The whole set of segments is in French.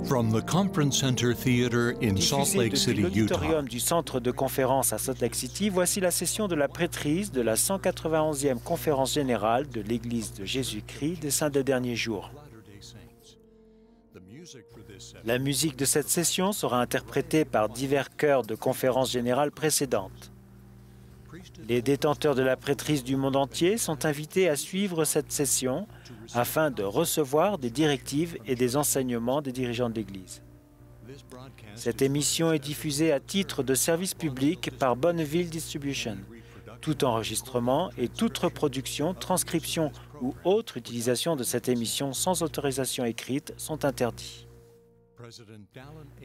From the Conference Center Theater in Salt Diffusé Lake depuis City, Utah. l'auditorium du centre de conférence à Salt Lake City, voici la session de la prêtrise de la 191e conférence générale de l'Église de Jésus-Christ des Saints des Derniers Jours. La musique de cette session sera interprétée par divers chœurs de conférences générales précédentes. Les détenteurs de la prêtrise du monde entier sont invités à suivre cette session afin de recevoir des directives et des enseignements des dirigeants de l'Église. Cette émission est diffusée à titre de service public par Bonneville Distribution. Tout enregistrement et toute reproduction, transcription ou autre utilisation de cette émission sans autorisation écrite sont interdits.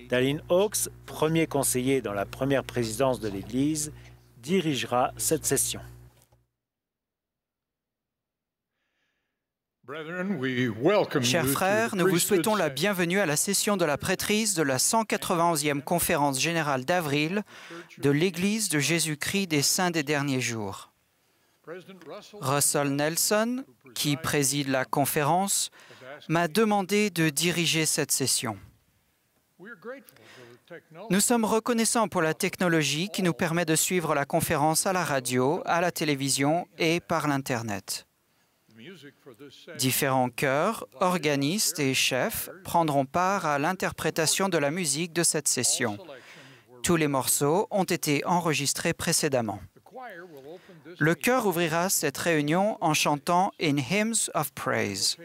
Dallin Oaks, premier conseiller dans la première présidence de l'Église, dirigera cette session. Chers frères, nous vous souhaitons la bienvenue à la session de la prêtrise de la 191e conférence générale d'avril de l'Église de Jésus-Christ des Saints des Derniers Jours. Russell Nelson, qui préside la conférence, m'a demandé de diriger cette session. Nous sommes reconnaissants pour la technologie qui nous permet de suivre la conférence à la radio, à la télévision et par l'Internet. Différents chœurs, organistes et chefs prendront part à l'interprétation de la musique de cette session. Tous les morceaux ont été enregistrés précédemment. Le chœur ouvrira cette réunion en chantant « In Hymns of Praise ».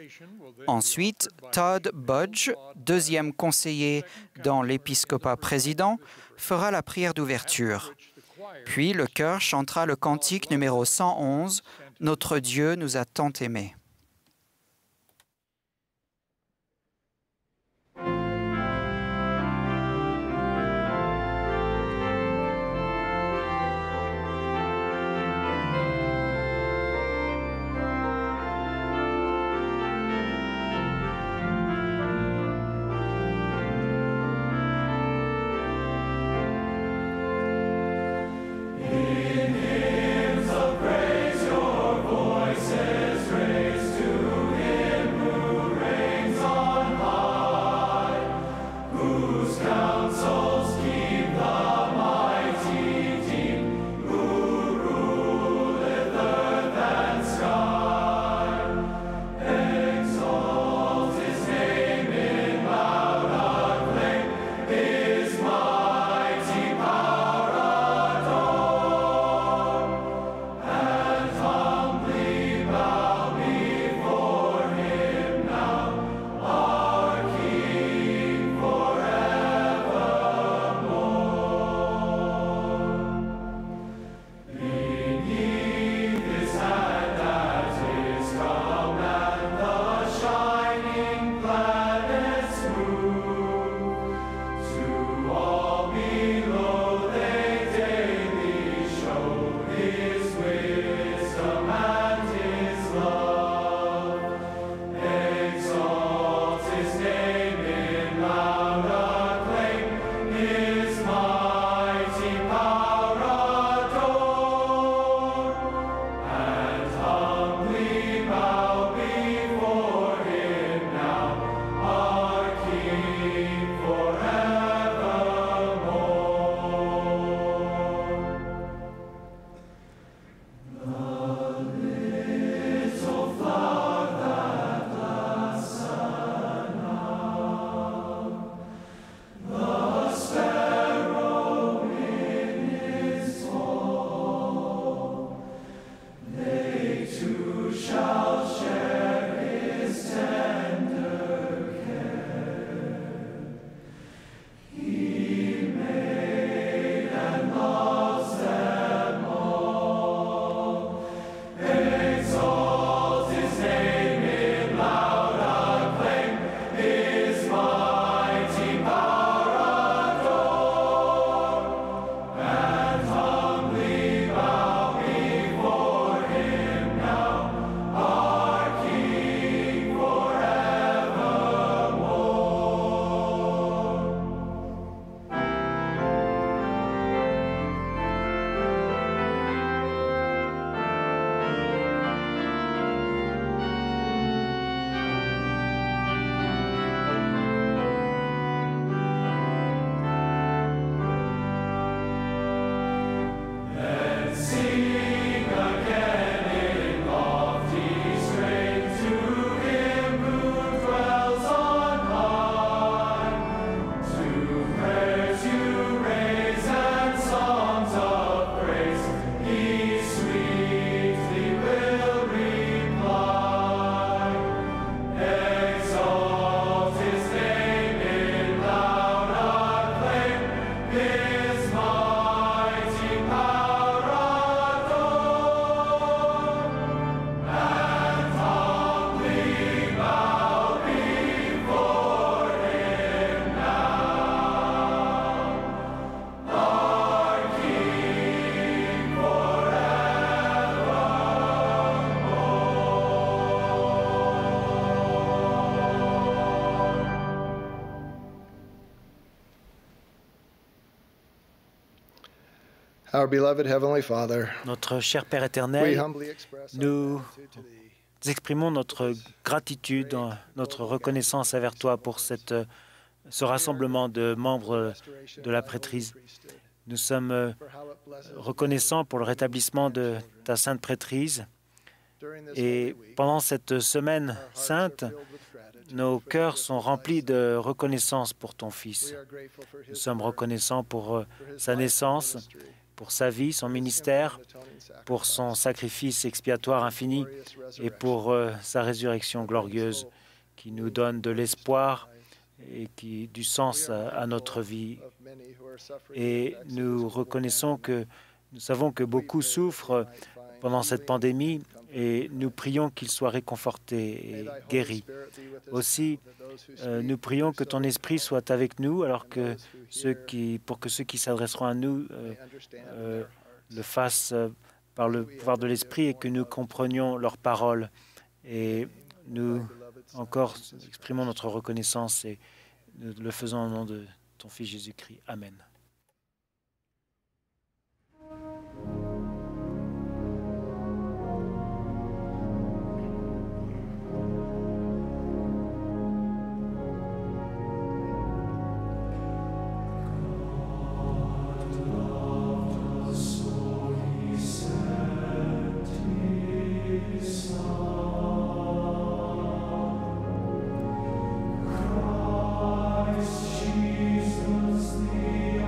Ensuite, Todd Budge, deuxième conseiller dans l'épiscopat président, fera la prière d'ouverture. Puis le chœur chantera le cantique numéro 111, « Notre Dieu nous a tant aimés ». In hymns of praise, your voices raise. Our beloved Heavenly Father, Notre cher Père we éternel, humbly express our nous gratitude to Thee. exprimons notre gratitude, notre reconnaissance envers toi pour ce rassemblement de membres de la prêtrise. Nous sommes reconnaissants pour le rétablissement de ta sainte prêtrise. Et pendant cette semaine sainte, nos cœurs sont remplis de reconnaissance pour ton Fils. Nous sommes reconnaissants pour sa naissance, pour sa vie, son ministère, pour son sacrifice expiatoire infini et pour sa résurrection glorieuse qui nous donne de l'espoir et qui du sens à notre vie. Et nous reconnaissons que nous savons que beaucoup souffrent pendant cette pandémie et nous prions qu'ils soient réconfortés et guéris. Aussi, nous prions que ton esprit soit avec nous pour que ceux qui s'adresseront à nous le fassent par le pouvoir de l'esprit et que nous comprenions leurs paroles. Et nous encore exprimons notre reconnaissance et nous le faisons au nom de ton Fils Jésus-Christ. Amen. Jesus, the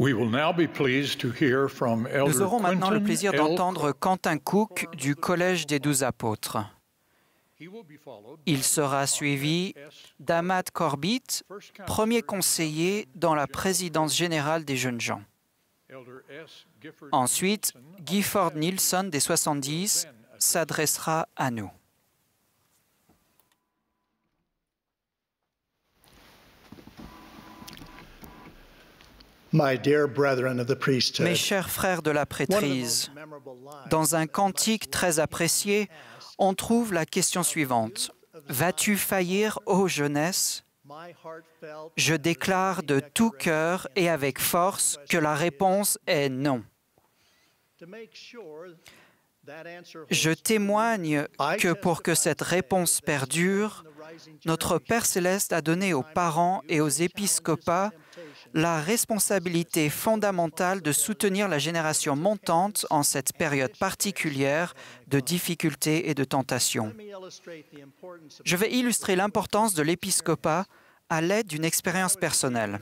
We will now be pleased to hear from Elder Nous aurons maintenant le Quentin plaisir L. d'entendre Quentin Cook du Collège des 12 apôtres. He will be followed by Il sera suivi S. d'Ahmad Corbett, premier conseiller dans la présidence générale des jeunes gens. Elder S. Gifford Ensuite, Nielsen, Gifford Nielsen des 70 s'adressera à nous. My dear brethren of the Mes priesthood, chers frères de la one of the prêtrise, most memorable lines dans un cantique très apprécié, on trouve la question suivante. Vas-tu faillir, ô jeunesse? my heartfelt Je déclare de tout cœur et avec force que la réponse est non. to make sure that answer Je témoigne que pour que cette réponse perdure, notre Père céleste a donné aux parents et aux épiscopats la responsabilité fondamentale de soutenir la génération montante en cette période particulière de difficultés et de tentations. Je vais illustrer l'importance de l'épiscopat à l'aide d'une expérience personnelle.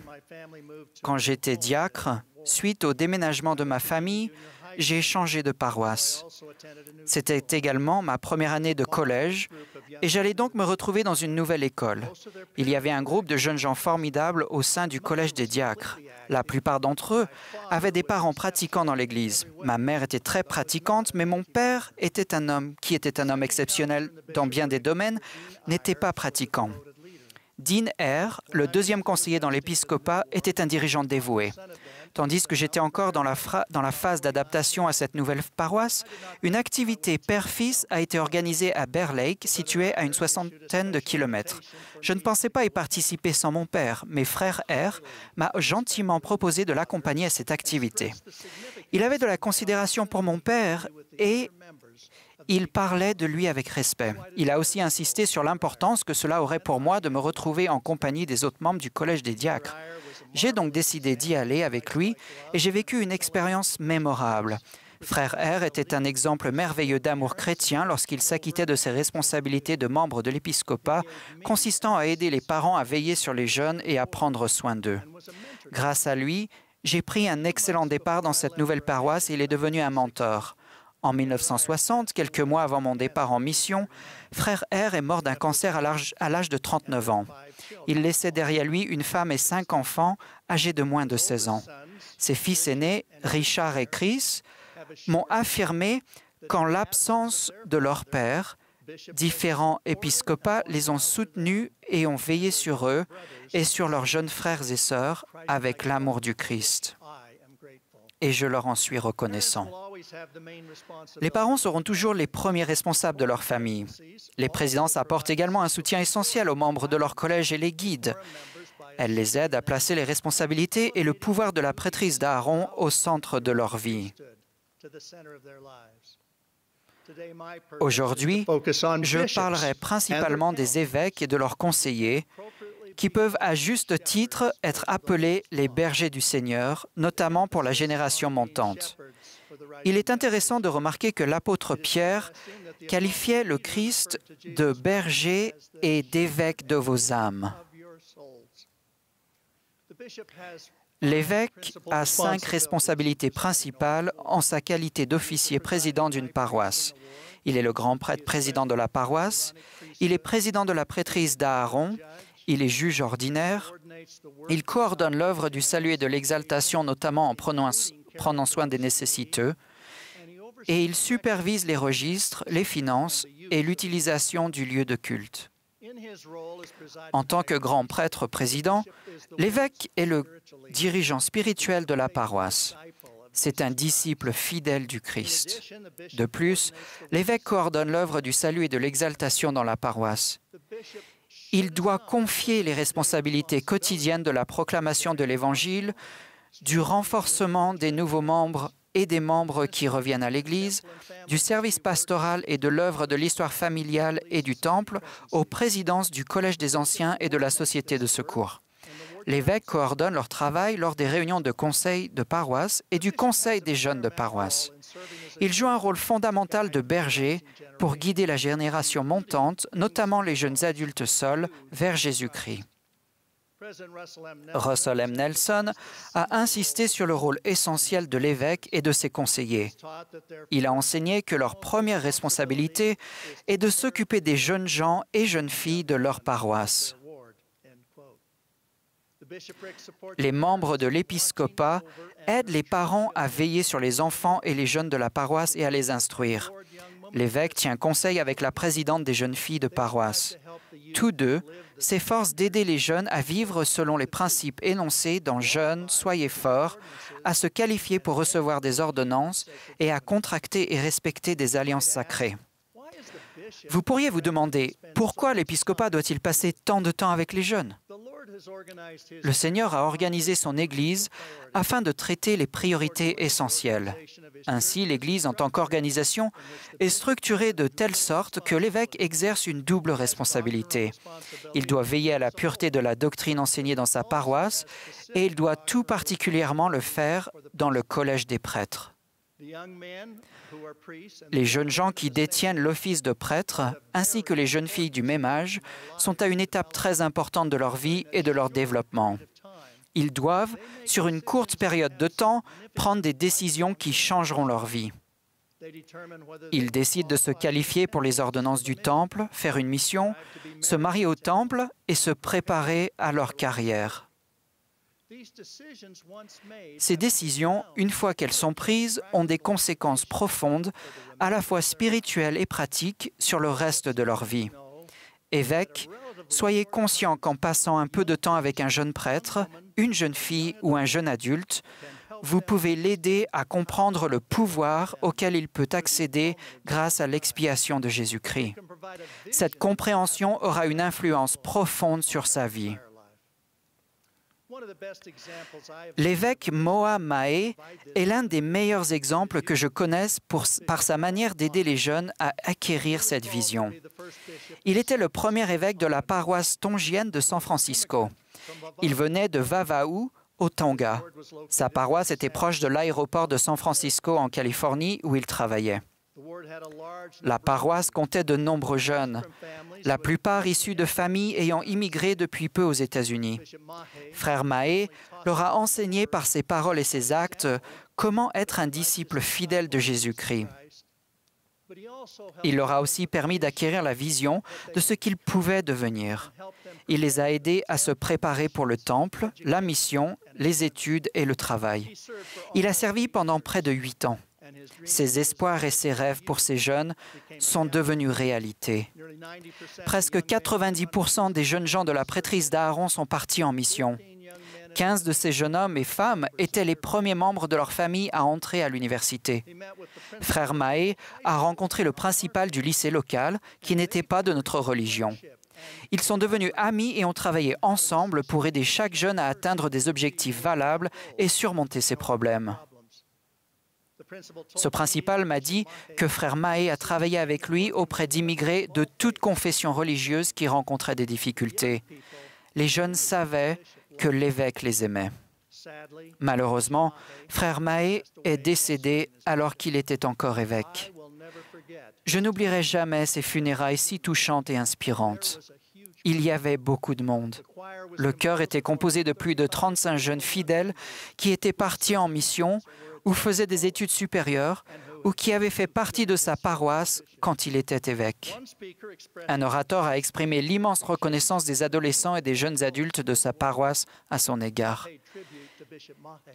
Quand j'étais diacre, suite au déménagement de ma famille, j'ai changé de paroisse. C'était également ma première année de collège et j'allais donc me retrouver dans une nouvelle école. Il y avait un groupe de jeunes gens formidables au sein du collège des diacres. La plupart d'entre eux avaient des parents pratiquants dans l'Église. Ma mère était très pratiquante, mais mon père était un homme qui était un homme exceptionnel dans bien des domaines, n'était pas pratiquant. Dean Eyre, le deuxième conseiller dans l'épiscopat, était un dirigeant dévoué. Tandis que j'étais encore dans la phase d'adaptation à cette nouvelle paroisse, une activité père-fils a été organisée à Bear Lake, située à une soixantaine de kilomètres. Je ne pensais pas y participer sans mon père, mais frère Eyre m'a gentiment proposé de l'accompagner à cette activité. Il avait de la considération pour mon père et il parlait de lui avec respect. Il a aussi insisté sur l'importance que cela aurait pour moi de me retrouver en compagnie des autres membres du Collège des diacres. J'ai donc décidé d'y aller avec lui et j'ai vécu une expérience mémorable. Frère Eyre était un exemple merveilleux d'amour chrétien lorsqu'il s'acquittait de ses responsabilités de membre de l'épiscopat, consistant à aider les parents à veiller sur les jeunes et à prendre soin d'eux. Grâce à lui, j'ai pris un excellent départ dans cette nouvelle paroisse et il est devenu un mentor. En 1960, quelques mois avant mon départ en mission, frère Eyre est mort d'un cancer à l'âge de 39 ans. Il laissait derrière lui une femme et 5 enfants âgés de moins de 16 ans. Ses fils aînés, Richard et Chris, m'ont affirmé qu'en l'absence de leur père, différents épiscopats les ont soutenus et ont veillé sur eux et sur leurs jeunes frères et sœurs avec l'amour du Christ. Et je leur en suis reconnaissant. Les parents seront toujours les premiers responsables de leur famille. Les présidences apportent également un soutien essentiel aux membres de leur collège et les guident. Elles les aident à placer les responsabilités et le pouvoir de la prêtrise d'Aaron au centre de leur vie. Aujourd'hui, je parlerai principalement des évêques et de leurs conseillers qui peuvent à juste titre être appelés les bergers du Seigneur, notamment pour la génération montante. Il est intéressant de remarquer que l'apôtre Pierre qualifiait le Christ de berger et d'évêque de vos âmes. L'évêque a 5 responsabilités principales en sa qualité d'officier président d'une paroisse. Il est le grand prêtre président de la paroisse, il est président de la prêtrise d'Aaron, il est juge ordinaire, il coordonne l'œuvre du salut et de l'exaltation, notamment en prenant soin des nécessiteux, et il supervise les registres, les finances et l'utilisation du lieu de culte. En tant que grand prêtre président, l'évêque est le dirigeant spirituel de la paroisse. C'est un disciple fidèle du Christ. De plus, l'évêque coordonne l'œuvre du salut et de l'exaltation dans la paroisse. Il doit confier les responsabilités quotidiennes de la proclamation de l'Évangile, du renforcement des nouveaux membres et des membres qui reviennent à l'Église, du service pastoral et de l'œuvre de l'histoire familiale et du Temple aux présidences du Collège des Anciens et de la Société de secours. L'évêque coordonne leur travail lors des réunions de conseil de paroisse et du conseil des jeunes de paroisse. Il joue un rôle fondamental de berger pour guider la génération montante, notamment les jeunes adultes seuls, vers Jésus-Christ. Russell M. Nelson a insisté sur le rôle essentiel de l'évêque et de ses conseillers. Il a enseigné que leur première responsabilité est de s'occuper des jeunes gens et jeunes filles de leur paroisse. Les membres de l'épiscopat aident les parents à veiller sur les enfants et les jeunes de la paroisse et à les instruire. L'évêque tient conseil avec la présidente des jeunes filles de paroisse. Tous deux s'efforcent d'aider les jeunes à vivre selon les principes énoncés dans « Jeunes, soyez forts », à se qualifier pour recevoir des ordonnances et à contracter et respecter des alliances sacrées. Vous pourriez vous demander, pourquoi l'épiscopat doit-il passer tant de temps avec les jeunes? Le Seigneur a organisé son Église afin de traiter les priorités essentielles. Ainsi, l'Église, en tant qu'organisation, est structurée de telle sorte que l'évêque exerce une double responsabilité. Il doit veiller à la pureté de la doctrine enseignée dans sa paroisse et il doit tout particulièrement le faire dans le collège des prêtres. Les jeunes gens qui détiennent l'office de prêtre, ainsi que les jeunes filles du même âge, sont à une étape très importante de leur vie et de leur développement. Ils doivent, sur une courte période de temps, prendre des décisions qui changeront leur vie. Ils décident de se qualifier pour les ordonnances du temple, faire une mission, se marier au temple et se préparer à leur carrière. Ces décisions, une fois qu'elles sont prises, ont des conséquences profondes, à la fois spirituelles et pratiques, sur le reste de leur vie. Évêques, soyez conscients qu'en passant un peu de temps avec un jeune prêtre, une jeune fille ou un jeune adulte, vous pouvez l'aider à comprendre le pouvoir auquel il peut accéder grâce à l'expiation de Jésus-Christ. Cette compréhension aura une influence profonde sur sa vie. L'évêque Moa Mae est l'un des meilleurs exemples que je connaisse par sa manière d'aider les jeunes à acquérir cette vision. Il était le premier évêque de la paroisse tongienne de San Francisco. Il venait de Vava'u, au Tonga. Sa paroisse était proche de l'aéroport de San Francisco, en Californie, où il travaillait. La paroisse comptait de nombreux jeunes, la plupart issus de familles ayant immigré depuis peu aux États-Unis. Frère Mae leur a enseigné par ses paroles et ses actes comment être un disciple fidèle de Jésus-Christ. Il leur a aussi permis d'acquérir la vision de ce qu'ils pouvaient devenir. Il les a aidés à se préparer pour le temple, la mission, les études et le travail. Il a servi pendant près de 8 ans. Ses espoirs et ses rêves pour ces jeunes sont devenus réalité. Presque 90% des jeunes gens de la prêtrise d'Aaron sont partis en mission. 15 de ces jeunes hommes et femmes étaient les premiers membres de leur famille à entrer à l'université. Frère Mae a rencontré le principal du lycée local, qui n'était pas de notre religion. Ils sont devenus amis et ont travaillé ensemble pour aider chaque jeune à atteindre des objectifs valables et surmonter ses problèmes. Ce principal m'a dit que Frère Mae a travaillé avec lui auprès d'immigrés de toute confession religieuse qui rencontraient des difficultés. Les jeunes savaient que l'évêque les aimait. Malheureusement, Frère Mae est décédé alors qu'il était encore évêque. Je n'oublierai jamais ces funérailles si touchantes et inspirantes. Il y avait beaucoup de monde. Le chœur était composé de plus de 35 jeunes fidèles qui étaient partis en mission ou faisaient des études supérieures, ou qui avaient fait partie de sa paroisse quand il était évêque. Un orateur a exprimé l'immense reconnaissance des adolescents et des jeunes adultes de sa paroisse à son égard.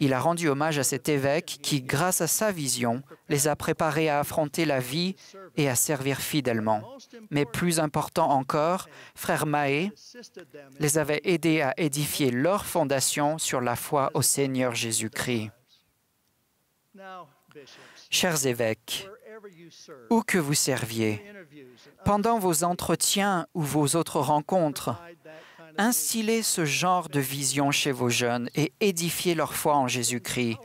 Il a rendu hommage à cet évêque qui, grâce à sa vision, les a préparés à affronter la vie et à servir fidèlement. Mais plus important encore, Frère Mae les avait aidés à édifier leur fondation sur la foi au Seigneur Jésus-Christ. Chers évêques, où que vous serviez, pendant vos entretiens ou vos autres rencontres, instillez ce genre de vision chez vos jeunes et édifiez leur foi en Jésus-Christ.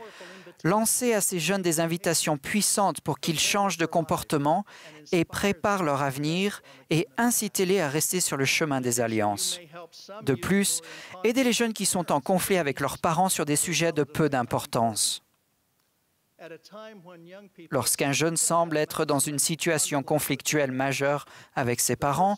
Lancez à ces jeunes des invitations puissantes pour qu'ils changent de comportement et préparent leur avenir et incitez-les à rester sur le chemin des alliances. De plus, aidez les jeunes qui sont en conflit avec leurs parents sur des sujets de peu d'importance. Lorsqu'un jeune semble être dans une situation conflictuelle majeure avec ses parents,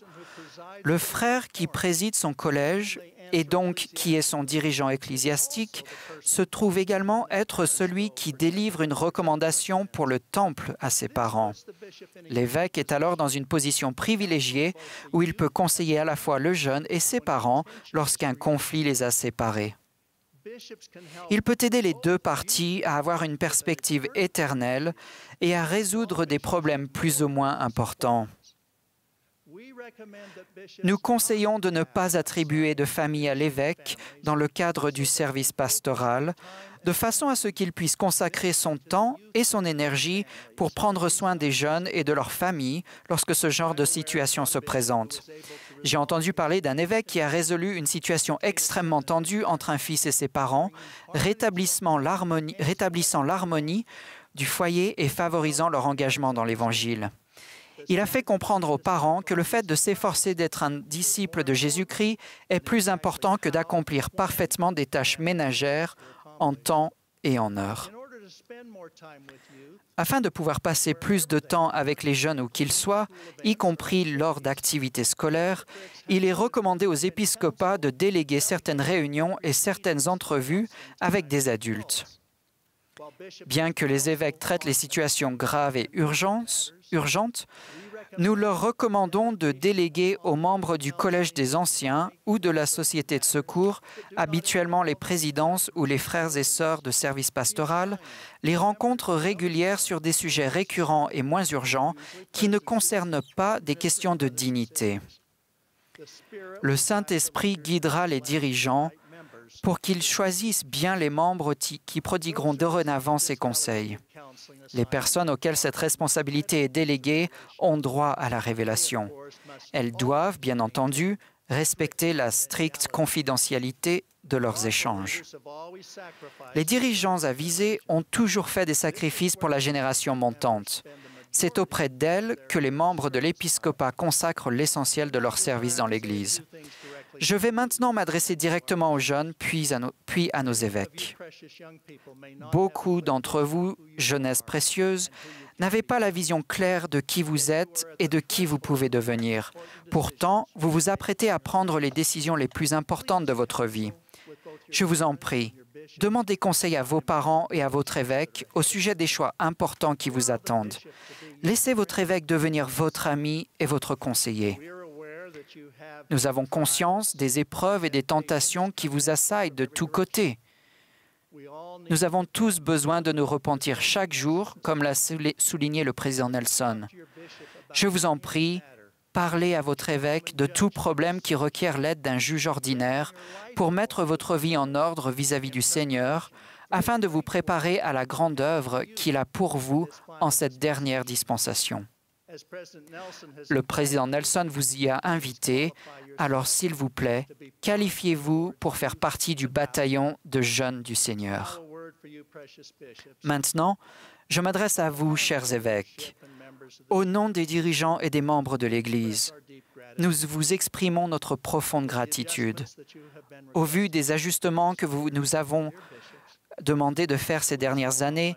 le frère qui préside son collège et donc qui est son dirigeant ecclésiastique, se trouve également être celui qui délivre une recommandation pour le temple à ses parents. L'évêque est alors dans une position privilégiée où il peut conseiller à la fois le jeune et ses parents lorsqu'un conflit les a séparés. Il peut aider les deux parties à avoir une perspective éternelle et à résoudre des problèmes plus ou moins importants. Nous conseillons de ne pas attribuer de famille à l'évêque dans le cadre du service pastoral, de façon à ce qu'il puisse consacrer son temps et son énergie pour prendre soin des jeunes et de leurs familles lorsque ce genre de situation se présente. J'ai entendu parler d'un évêque qui a résolu une situation extrêmement tendue entre un fils et ses parents, rétablissant l'harmonie du foyer et favorisant leur engagement dans l'Évangile. Il a fait comprendre aux parents que le fait de s'efforcer d'être un disciple de Jésus-Christ est plus important que d'accomplir parfaitement des tâches ménagères en temps et en heure. Afin de pouvoir passer plus de temps avec les jeunes où qu'ils soient, y compris lors d'activités scolaires, il est recommandé aux épiscopats de déléguer certaines réunions et certaines entrevues avec des adultes. Bien que les évêques traitent les situations graves et urgentes, nous leur recommandons de déléguer aux membres du Collège des anciens ou de la Société de secours, habituellement les présidences ou les frères et sœurs de service pastoral, les rencontres régulières sur des sujets récurrents et moins urgents qui ne concernent pas des questions de dignité. Le Saint-Esprit guidera les dirigeants pour qu'ils choisissent bien les membres qui prodigueront dorénavant ces conseils. Les personnes auxquelles cette responsabilité est déléguée ont droit à la révélation. Elles doivent, bien entendu, respecter la stricte confidentialité de leurs échanges. Les dirigeants avisés ont toujours fait des sacrifices pour la génération montante. C'est auprès d'elles que les membres de l'épiscopat consacrent l'essentiel de leur service dans l'Église. Je vais maintenant m'adresser directement aux jeunes, puis à nos évêques. Beaucoup d'entre vous, jeunesse précieuse, n'avez pas la vision claire de qui vous êtes et de qui vous pouvez devenir. Pourtant, vous vous apprêtez à prendre les décisions les plus importantes de votre vie. Je vous en prie, demandez conseil à vos parents et à votre évêque au sujet des choix importants qui vous attendent. Laissez votre évêque devenir votre ami et votre conseiller. Nous avons conscience des épreuves et des tentations qui vous assaillent de tous côtés. Nous avons tous besoin de nous repentir chaque jour, comme l'a souligné le président Nelson. Je vous en prie, parlez à votre évêque de tout problème qui requiert l'aide d'un juge ordinaire pour mettre votre vie en ordre vis-à-vis du Seigneur, afin de vous préparer à la grande œuvre qu'il a pour vous en cette dernière dispensation. Le président Nelson vous y a invité, alors s'il vous plaît, qualifiez-vous pour faire partie du bataillon de jeunes du Seigneur. Maintenant, je m'adresse à vous, chers évêques. Au nom des dirigeants et des membres de l'Église, nous vous exprimons notre profonde gratitude. Au vu des ajustements que nous avons demandé de faire ces dernières années,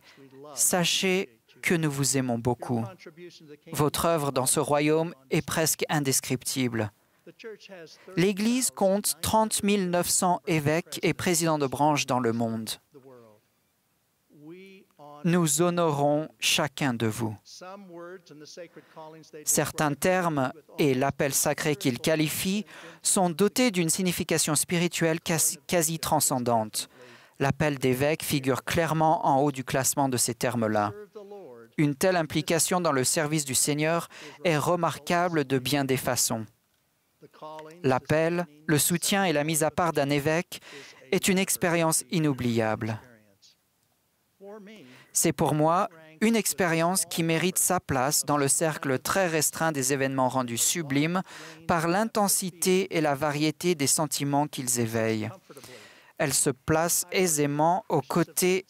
sachez que nous vous aimons beaucoup. Votre œuvre dans ce royaume est presque indescriptible. L'Église compte 30 900 évêques et présidents de branches dans le monde. Nous honorons chacun de vous. Certains termes et l'appel sacré qu'ils qualifient sont dotés d'une signification spirituelle quasi transcendante. L'appel d'évêque figure clairement en haut du classement de ces termes-là. Une telle implication dans le service du Seigneur est remarquable de bien des façons. L'appel, le soutien et la mise à part d'un évêque est une expérience inoubliable. C'est pour moi une expérience qui mérite sa place dans le cercle très restreint des événements rendus sublimes par l'intensité et la variété des sentiments qu'ils éveillent. Elle se place aisément aux côtés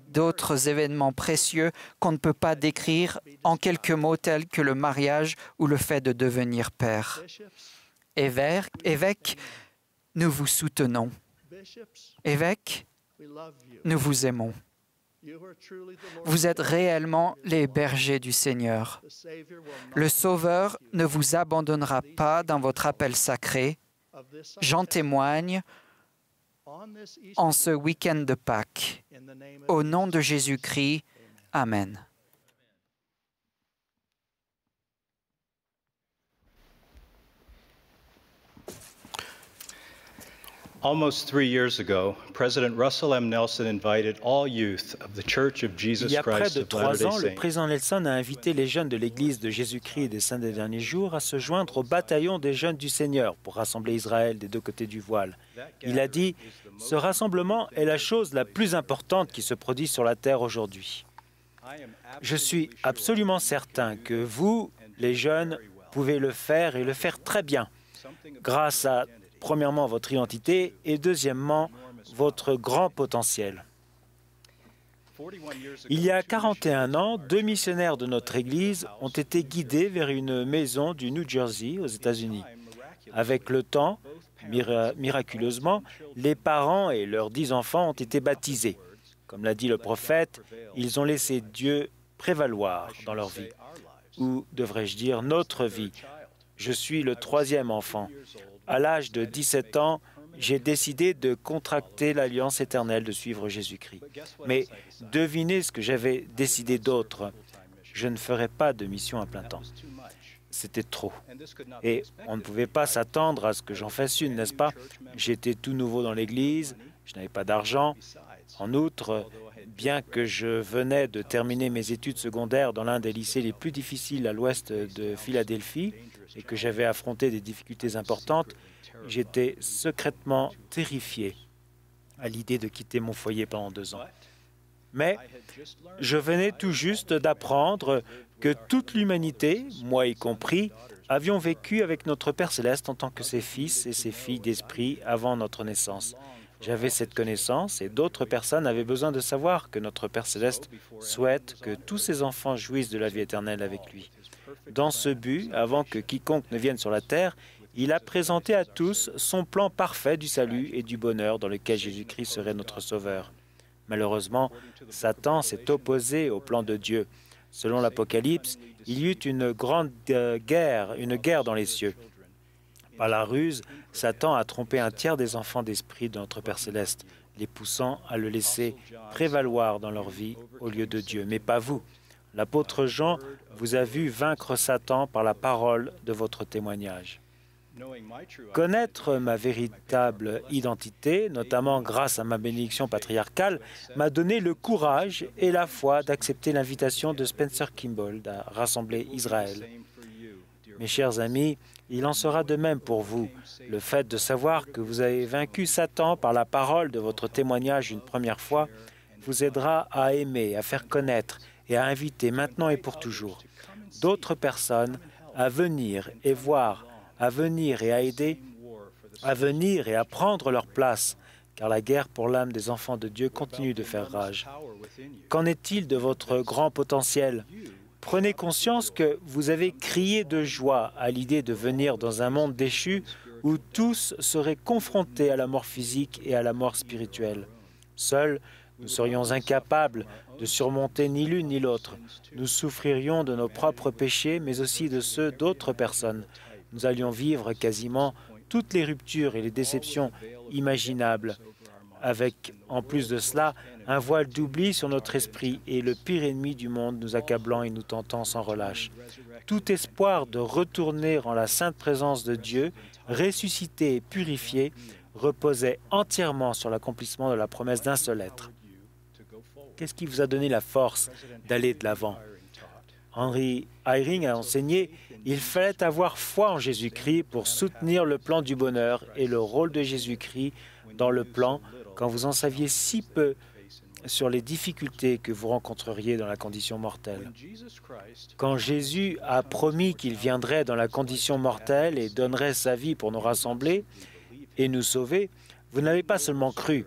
d'autres événements précieux qu'on ne peut pas décrire en quelques mots tels que le mariage ou le fait de devenir père. Évêques, nous vous soutenons. Évêques, nous vous aimons. Vous êtes réellement les bergers du Seigneur. Le Sauveur ne vous abandonnera pas dans votre appel sacré, J'en témoigne en ce week-end de Pâques. Au nom de Jésus-Christ, Amen. Almost 3 years ago, President Russell M. Nelson invited all youth of the Church of Il Jesus y a près Christ de of 3 Latter-day ans, le Saints président Nelson a invité les jeunes de l'Église de Jésus-Christ et des Saints des Derniers Jours à se joindre au bataillon des jeunes du Seigneur pour rassembler Israël des deux côtés du voile. Il a dit « Ce rassemblement est la chose la plus importante qui se produit sur la terre aujourd'hui. Je suis absolument certain que vous, les jeunes, pouvez le faire et le faire très bien, grâce à, premièrement, votre identité et deuxièmement, votre grand potentiel. » Il y a 41 ans, 2 missionnaires de notre Église ont été guidés vers une maison du New Jersey aux États-Unis. Avec le temps, miraculeusement, les parents et leurs 10 enfants ont été baptisés. Comme l'a dit le prophète, ils ont laissé Dieu prévaloir dans leur vie. Ou devrais-je dire notre vie. Je suis le 3e enfant. À l'âge de 17 ans, j'ai décidé de contracter l'alliance éternelle de suivre Jésus-Christ. Mais devinez ce que j'avais décidé d'autre. Je ne ferai pas de mission à plein temps. C'était trop. Et on ne pouvait pas s'attendre à ce que j'en fasse une, n'est-ce pas? J'étais tout nouveau dans l'Église, je n'avais pas d'argent. En outre, bien que je venais de terminer mes études secondaires dans l'un des lycées les plus difficiles à l'ouest de Philadelphie et que j'avais affronté des difficultés importantes, j'étais secrètement terrifié à l'idée de quitter mon foyer pendant 2 ans. Mais je venais tout juste d'apprendre que toute l'humanité, moi y compris, avions vécu avec notre Père Céleste en tant que ses fils et ses filles d'esprit avant notre naissance. J'avais cette connaissance et d'autres personnes avaient besoin de savoir que notre Père Céleste souhaite que tous ses enfants jouissent de la vie éternelle avec lui. Dans ce but, avant que quiconque ne vienne sur la terre, il a présenté à tous son plan parfait du salut et du bonheur dans lequel Jésus-Christ serait notre Sauveur. Malheureusement, Satan s'est opposé au plan de Dieu. Selon l'Apocalypse, il y eut une grande guerre, dans les cieux. Par la ruse, Satan a trompé un tiers des enfants d'esprit de notre Père Céleste, les poussant à le laisser prévaloir dans leur vie au lieu de Dieu. Mais pas vous. L'apôtre Jean vous a vu vaincre Satan par la parole de votre témoignage. Connaître ma véritable identité, notamment grâce à ma bénédiction patriarcale, m'a donné le courage et la foi d'accepter l'invitation de Spencer Kimball à rassembler Israël. Mes chers amis, il en sera de même pour vous. Le fait de savoir que vous avez vaincu Satan par la parole de votre témoignage une première fois vous aidera à aimer, à faire connaître et à inviter maintenant et pour toujours d'autres personnes à venir et voir, à venir et à aider, à venir et à prendre leur place, car la guerre pour l'âme des enfants de Dieu continue de faire rage. Qu'en est-il de votre grand potentiel? Prenez conscience que vous avez crié de joie à l'idée de venir dans un monde déchu où tous seraient confrontés à la mort physique et à la mort spirituelle. Seuls, nous serions incapables de surmonter ni l'une ni l'autre. Nous souffririons de nos propres péchés, mais aussi de ceux d'autres personnes. Nous allions vivre quasiment toutes les ruptures et les déceptions imaginables, avec, en plus de cela, un voile d'oubli sur notre esprit et le pire ennemi du monde nous accablant et nous tentant sans relâche. Tout espoir de retourner en la sainte présence de Dieu, ressuscité et purifié, reposait entièrement sur l'accomplissement de la promesse d'un seul être. Qu'est-ce qui vous a donné la force d'aller de l'avant? Henry Eyring a enseigné « Il fallait avoir foi en Jésus-Christ pour soutenir le plan du bonheur et le rôle de Jésus-Christ dans le plan quand vous en saviez si peu sur les difficultés que vous rencontreriez dans la condition mortelle. Quand Jésus a promis qu'il viendrait dans la condition mortelle et donnerait sa vie pour nous rassembler et nous sauver, vous n'avez pas seulement cru.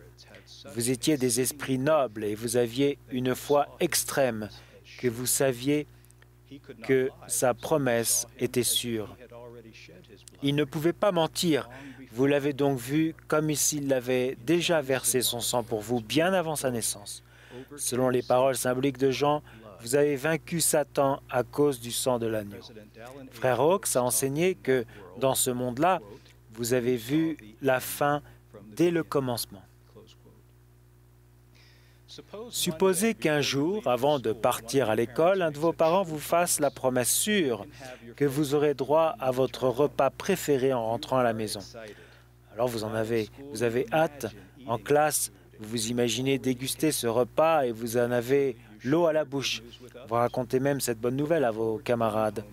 Vous étiez des esprits nobles et vous aviez une foi extrême, que vous saviez que sa promesse était sûre. Il ne pouvait pas mentir. Vous l'avez donc vu comme s'il avait déjà versé son sang pour vous bien avant sa naissance. Selon les paroles symboliques de Jean, vous avez vaincu Satan à cause du sang de l'agneau. Frère Hawkes a enseigné que, dans ce monde-là, vous avez vu la fin dès le commencement. Supposez qu'un jour, avant de partir à l'école, un de vos parents vous fasse la promesse sûre que vous aurez droit à votre repas préféré en rentrant à la maison. Alors vous avez hâte. En classe, vous vous imaginez déguster ce repas et vous en avez l'eau à la bouche. Vous racontez même cette bonne nouvelle à vos camarades.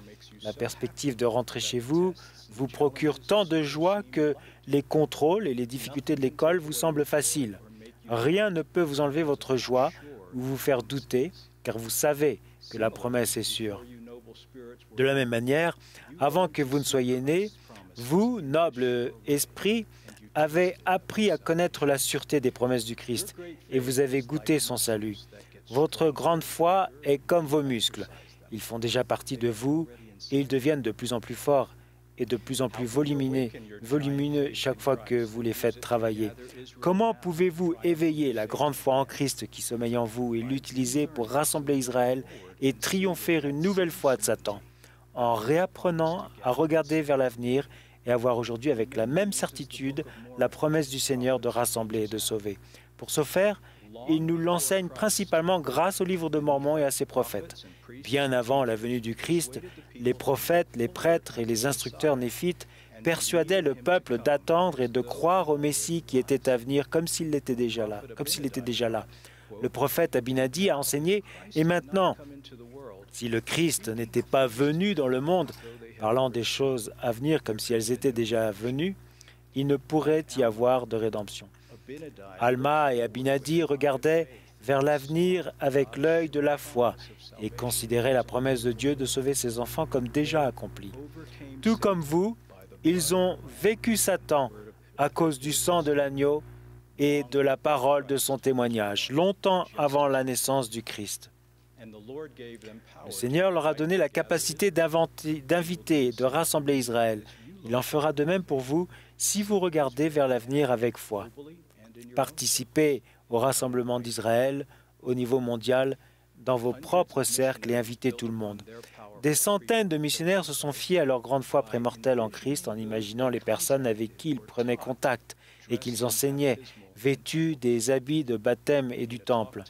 La perspective de rentrer chez vous vous procure tant de joie que les contrôles et les difficultés de l'école vous semblent faciles. Rien ne peut vous enlever votre joie ou vous faire douter, car vous savez que la promesse est sûre. De la même manière, avant que vous ne soyez nés, vous, noble esprit, avez appris à connaître la sûreté des promesses du Christ et vous avez goûté son salut. Votre grande foi est comme vos muscles. Ils font déjà partie de vous et ils deviennent de plus en plus forts et de plus en plus volumineux chaque fois que vous les faites travailler. Comment pouvez-vous éveiller la grande foi en Christ qui sommeille en vous et l'utiliser pour rassembler Israël et triompher une nouvelle fois de Satan? En réapprenant à regarder vers l'avenir et à voir aujourd'hui avec la même certitude la promesse du Seigneur de rassembler et de sauver. Pour ce faire, il nous l'enseigne principalement grâce au livre de Mormon et à ses prophètes. Bien avant la venue du Christ, les prophètes, les prêtres et les instructeurs néphites persuadaient le peuple d'attendre et de croire au Messie qui était à venir comme s'il était déjà là. Le prophète Abinadi a enseigné « Et maintenant, si le Christ n'était pas venu dans le monde, parlant des choses à venir comme si elles étaient déjà venues, il ne pourrait y avoir de rédemption. » Alma et Abinadi regardaient vers l'avenir avec l'œil de la foi et considéraient la promesse de Dieu de sauver ses enfants comme déjà accomplie. Tout comme vous, ils ont vécu Satan à cause du sang de l'agneau et de la parole de son témoignage, longtemps avant la naissance du Christ. Le Seigneur leur a donné la capacité d'inviter et de rassembler Israël. Il en fera de même pour vous si vous regardez vers l'avenir avec foi. Participez au rassemblement d'Israël au niveau mondial dans vos propres cercles et invitez tout le monde. Des centaines de missionnaires se sont fiés à leur grande foi prémortelle en Christ en imaginant les personnes avec qui ils prenaient contact et qu'ils enseignaient, vêtus des habits de baptême et du temple.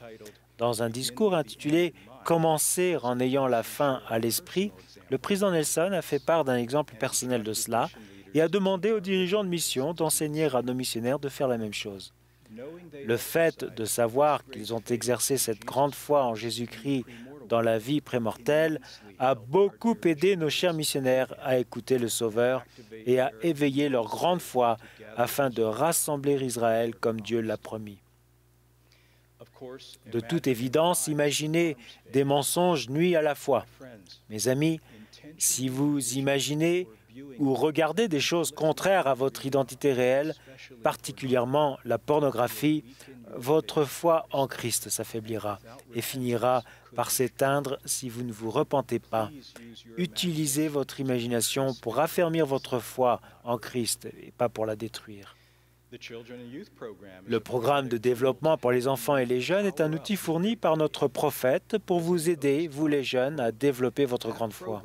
Dans un discours intitulé « Commencer en ayant la faim à l'esprit », le président Nelson a fait part d'un exemple personnel de cela et a demandé aux dirigeants de mission d'enseigner à nos missionnaires de faire la même chose. Le fait de savoir qu'ils ont exercé cette grande foi en Jésus-Christ dans la vie prémortelle a beaucoup aidé nos chers missionnaires à écouter le Sauveur et à éveiller leur grande foi afin de rassembler Israël comme Dieu l'a promis. De toute évidence, imaginez des mensonges nuit à la foi. Mes amis, si vous imaginez ou regardez des choses contraires à votre identité réelle, particulièrement la pornographie, votre foi en Christ s'affaiblira et finira par s'éteindre si vous ne vous repentez pas. Utilisez votre imagination pour affermir votre foi en Christ et pas pour la détruire. Le programme de développement pour les enfants et les jeunes est un outil fourni par notre prophète pour vous aider, vous les jeunes, à développer votre grande foi.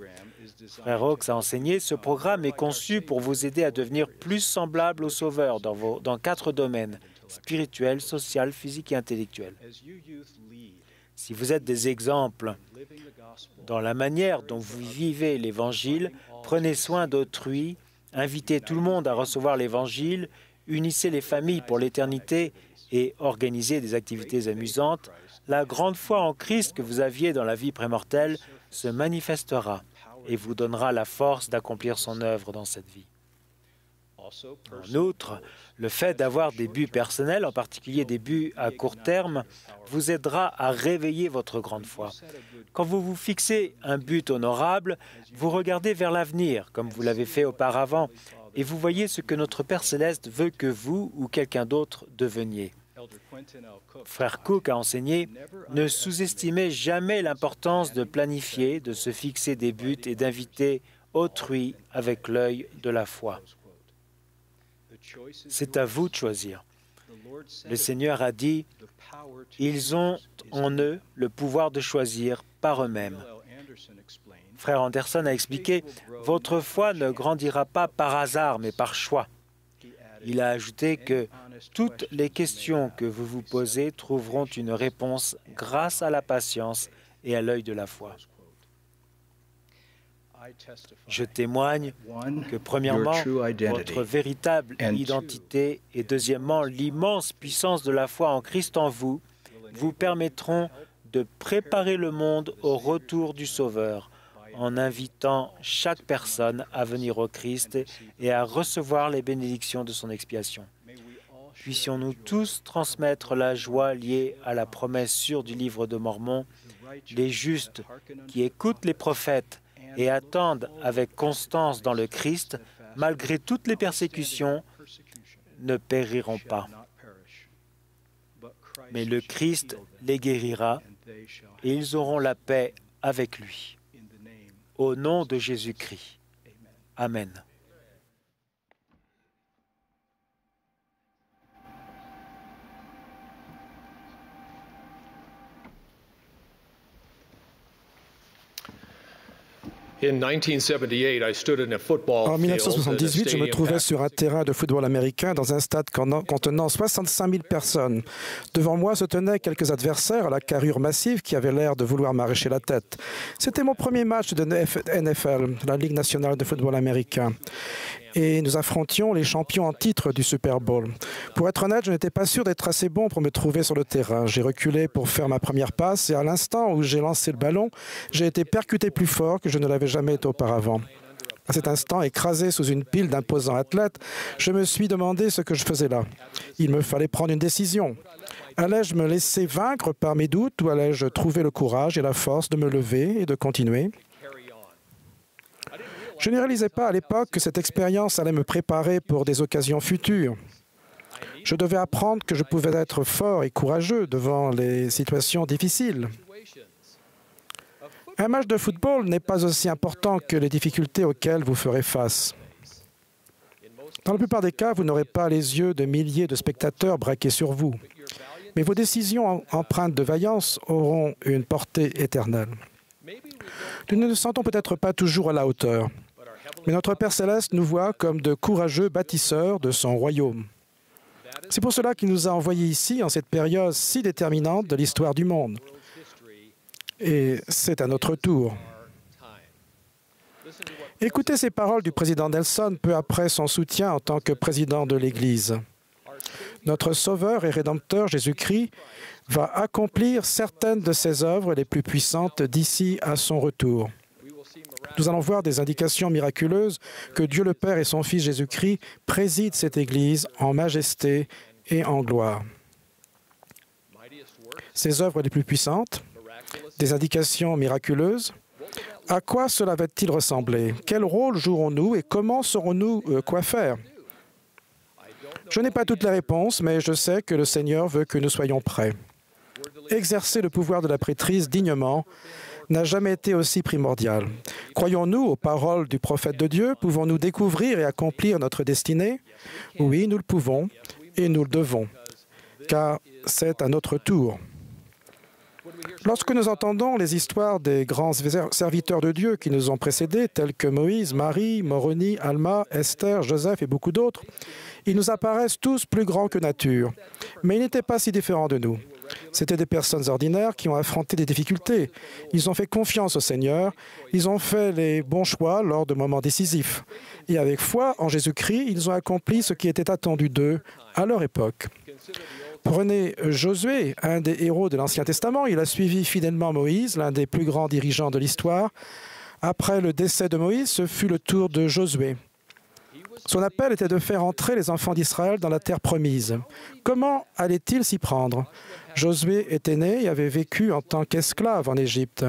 Frère Oaks a enseigné, ce programme est conçu pour vous aider à devenir plus semblable au Sauveur dans 4 domaines, spirituel, social, physique et intellectuel. Si vous êtes des exemples dans la manière dont vous vivez l'Évangile, prenez soin d'autrui, invitez tout le monde à recevoir l'Évangile, unissez les familles pour l'éternité et organisez des activités amusantes, la grande foi en Christ que vous aviez dans la vie prémortelle se manifestera et vous donnera la force d'accomplir son œuvre dans cette vie. En outre, le fait d'avoir des buts personnels, en particulier des buts à court terme, vous aidera à réveiller votre grande foi. Quand vous vous fixez un but honorable, vous regardez vers l'avenir, comme vous l'avez fait auparavant, et vous voyez ce que notre Père céleste veut que vous ou quelqu'un d'autre deveniez. Frère Cook a enseigné « Ne sous-estimez jamais l'importance de planifier, de se fixer des buts et d'inviter autrui avec l'œil de la foi. » C'est à vous de choisir. Le Seigneur a dit « Ils ont en eux le pouvoir de choisir par eux-mêmes. » Frère Anderson a expliqué « Votre foi ne grandira pas par hasard, mais par choix. » Il a ajouté que toutes les questions que vous vous posez trouveront une réponse grâce à la patience et à l'œil de la foi. Je témoigne que, premièrement, votre véritable identité et, deuxièmement, l'immense puissance de la foi en Christ en vous permettront de préparer le monde au retour du Sauveur en invitant chaque personne à venir au Christ et à recevoir les bénédictions de son expiation. Puissions-nous tous transmettre la joie liée à la promesse sûre du livre de Mormon, les justes qui écoutent les prophètes et attendent avec constance dans le Christ, malgré toutes les persécutions, ne périront pas. Mais le Christ les guérira et ils auront la paix avec lui. Au nom de Jésus-Christ. Amen. En 1978, je me trouvais sur un terrain de football américain dans un stade contenant 65 000 personnes. Devant moi se tenaient quelques adversaires à la carrure massive qui avaient l'air de vouloir m'arracher la tête. C'était mon premier match de NFL, la Ligue nationale de football américain. Et nous affrontions les champions en titre du Super Bowl. Pour être honnête, je n'étais pas sûr d'être assez bon pour me trouver sur le terrain. J'ai reculé pour faire ma première passe et à l'instant où j'ai lancé le ballon, j'ai été percuté plus fort que je ne l'avais jamais été auparavant. À cet instant, écrasé sous une pile d'imposants athlètes, je me suis demandé ce que je faisais là. Il me fallait prendre une décision. Allais-je me laisser vaincre par mes doutes ou allais-je trouver le courage et la force de me lever et de continuer ? Je ne réalisais pas à l'époque que cette expérience allait me préparer pour des occasions futures. Je devais apprendre que je pouvais être fort et courageux devant les situations difficiles. Un match de football n'est pas aussi important que les difficultés auxquelles vous ferez face. Dans la plupart des cas, vous n'aurez pas les yeux de milliers de spectateurs braqués sur vous. Mais vos décisions empreintes de vaillance auront une portée éternelle. Nous ne nous sentons peut-être pas toujours à la hauteur, mais notre Père Céleste nous voit comme de courageux bâtisseurs de son royaume. C'est pour cela qu'il nous a envoyés ici en cette période si déterminante de l'histoire du monde. Et c'est à notre tour. Écoutez ces paroles du président Nelson peu après son soutien en tant que président de l'Église. Notre Sauveur et Rédempteur Jésus-Christ va accomplir certaines de ses œuvres les plus puissantes d'ici à son retour. Nous allons voir des indications miraculeuses que Dieu le Père et son Fils Jésus-Christ président cette Église en majesté et en gloire. Ces œuvres les plus puissantes, des indications miraculeuses, à quoi cela va-t-il ressembler? Quel rôle jouerons-nous et comment saurons-nous quoi faire? Je n'ai pas toutes les réponses, mais je sais que le Seigneur veut que nous soyons prêts. Exercer le pouvoir de la prêtrise dignement n'a jamais été aussi primordial. Croyons-nous aux paroles du prophète de Dieu? Pouvons-nous découvrir et accomplir notre destinée? Oui, nous le pouvons et nous le devons, car c'est à notre tour. Lorsque nous entendons les histoires des grands serviteurs de Dieu qui nous ont précédés, tels que Moïse, Marie, Moroni, Alma, Esther, Joseph et beaucoup d'autres, ils nous apparaissent tous plus grands que nature. Mais ils n'étaient pas si différents de nous. C'étaient des personnes ordinaires qui ont affronté des difficultés. Ils ont fait confiance au Seigneur. Ils ont fait les bons choix lors de moments décisifs. Et avec foi en Jésus-Christ, ils ont accompli ce qui était attendu d'eux à leur époque. Prenez Josué, un des héros de l'Ancien Testament. Il a suivi fidèlement Moïse, l'un des plus grands dirigeants de l'histoire. Après le décès de Moïse, ce fut le tour de Josué. Son appel était de faire entrer les enfants d'Israël dans la terre promise. Comment allait-il s'y prendre? Josué était né et avait vécu en tant qu'esclave en Égypte.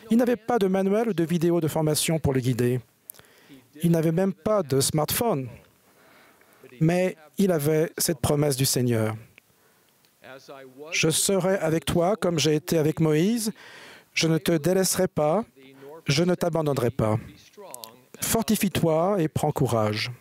Il n'avait pas de manuel ou de vidéo de formation pour le guider. Il n'avait même pas de smartphone. Mais il avait cette promesse du Seigneur. Je serai avec toi comme j'ai été avec Moïse. Je ne te délaisserai pas. Je ne t'abandonnerai pas. Fortifie-toi et prends courage.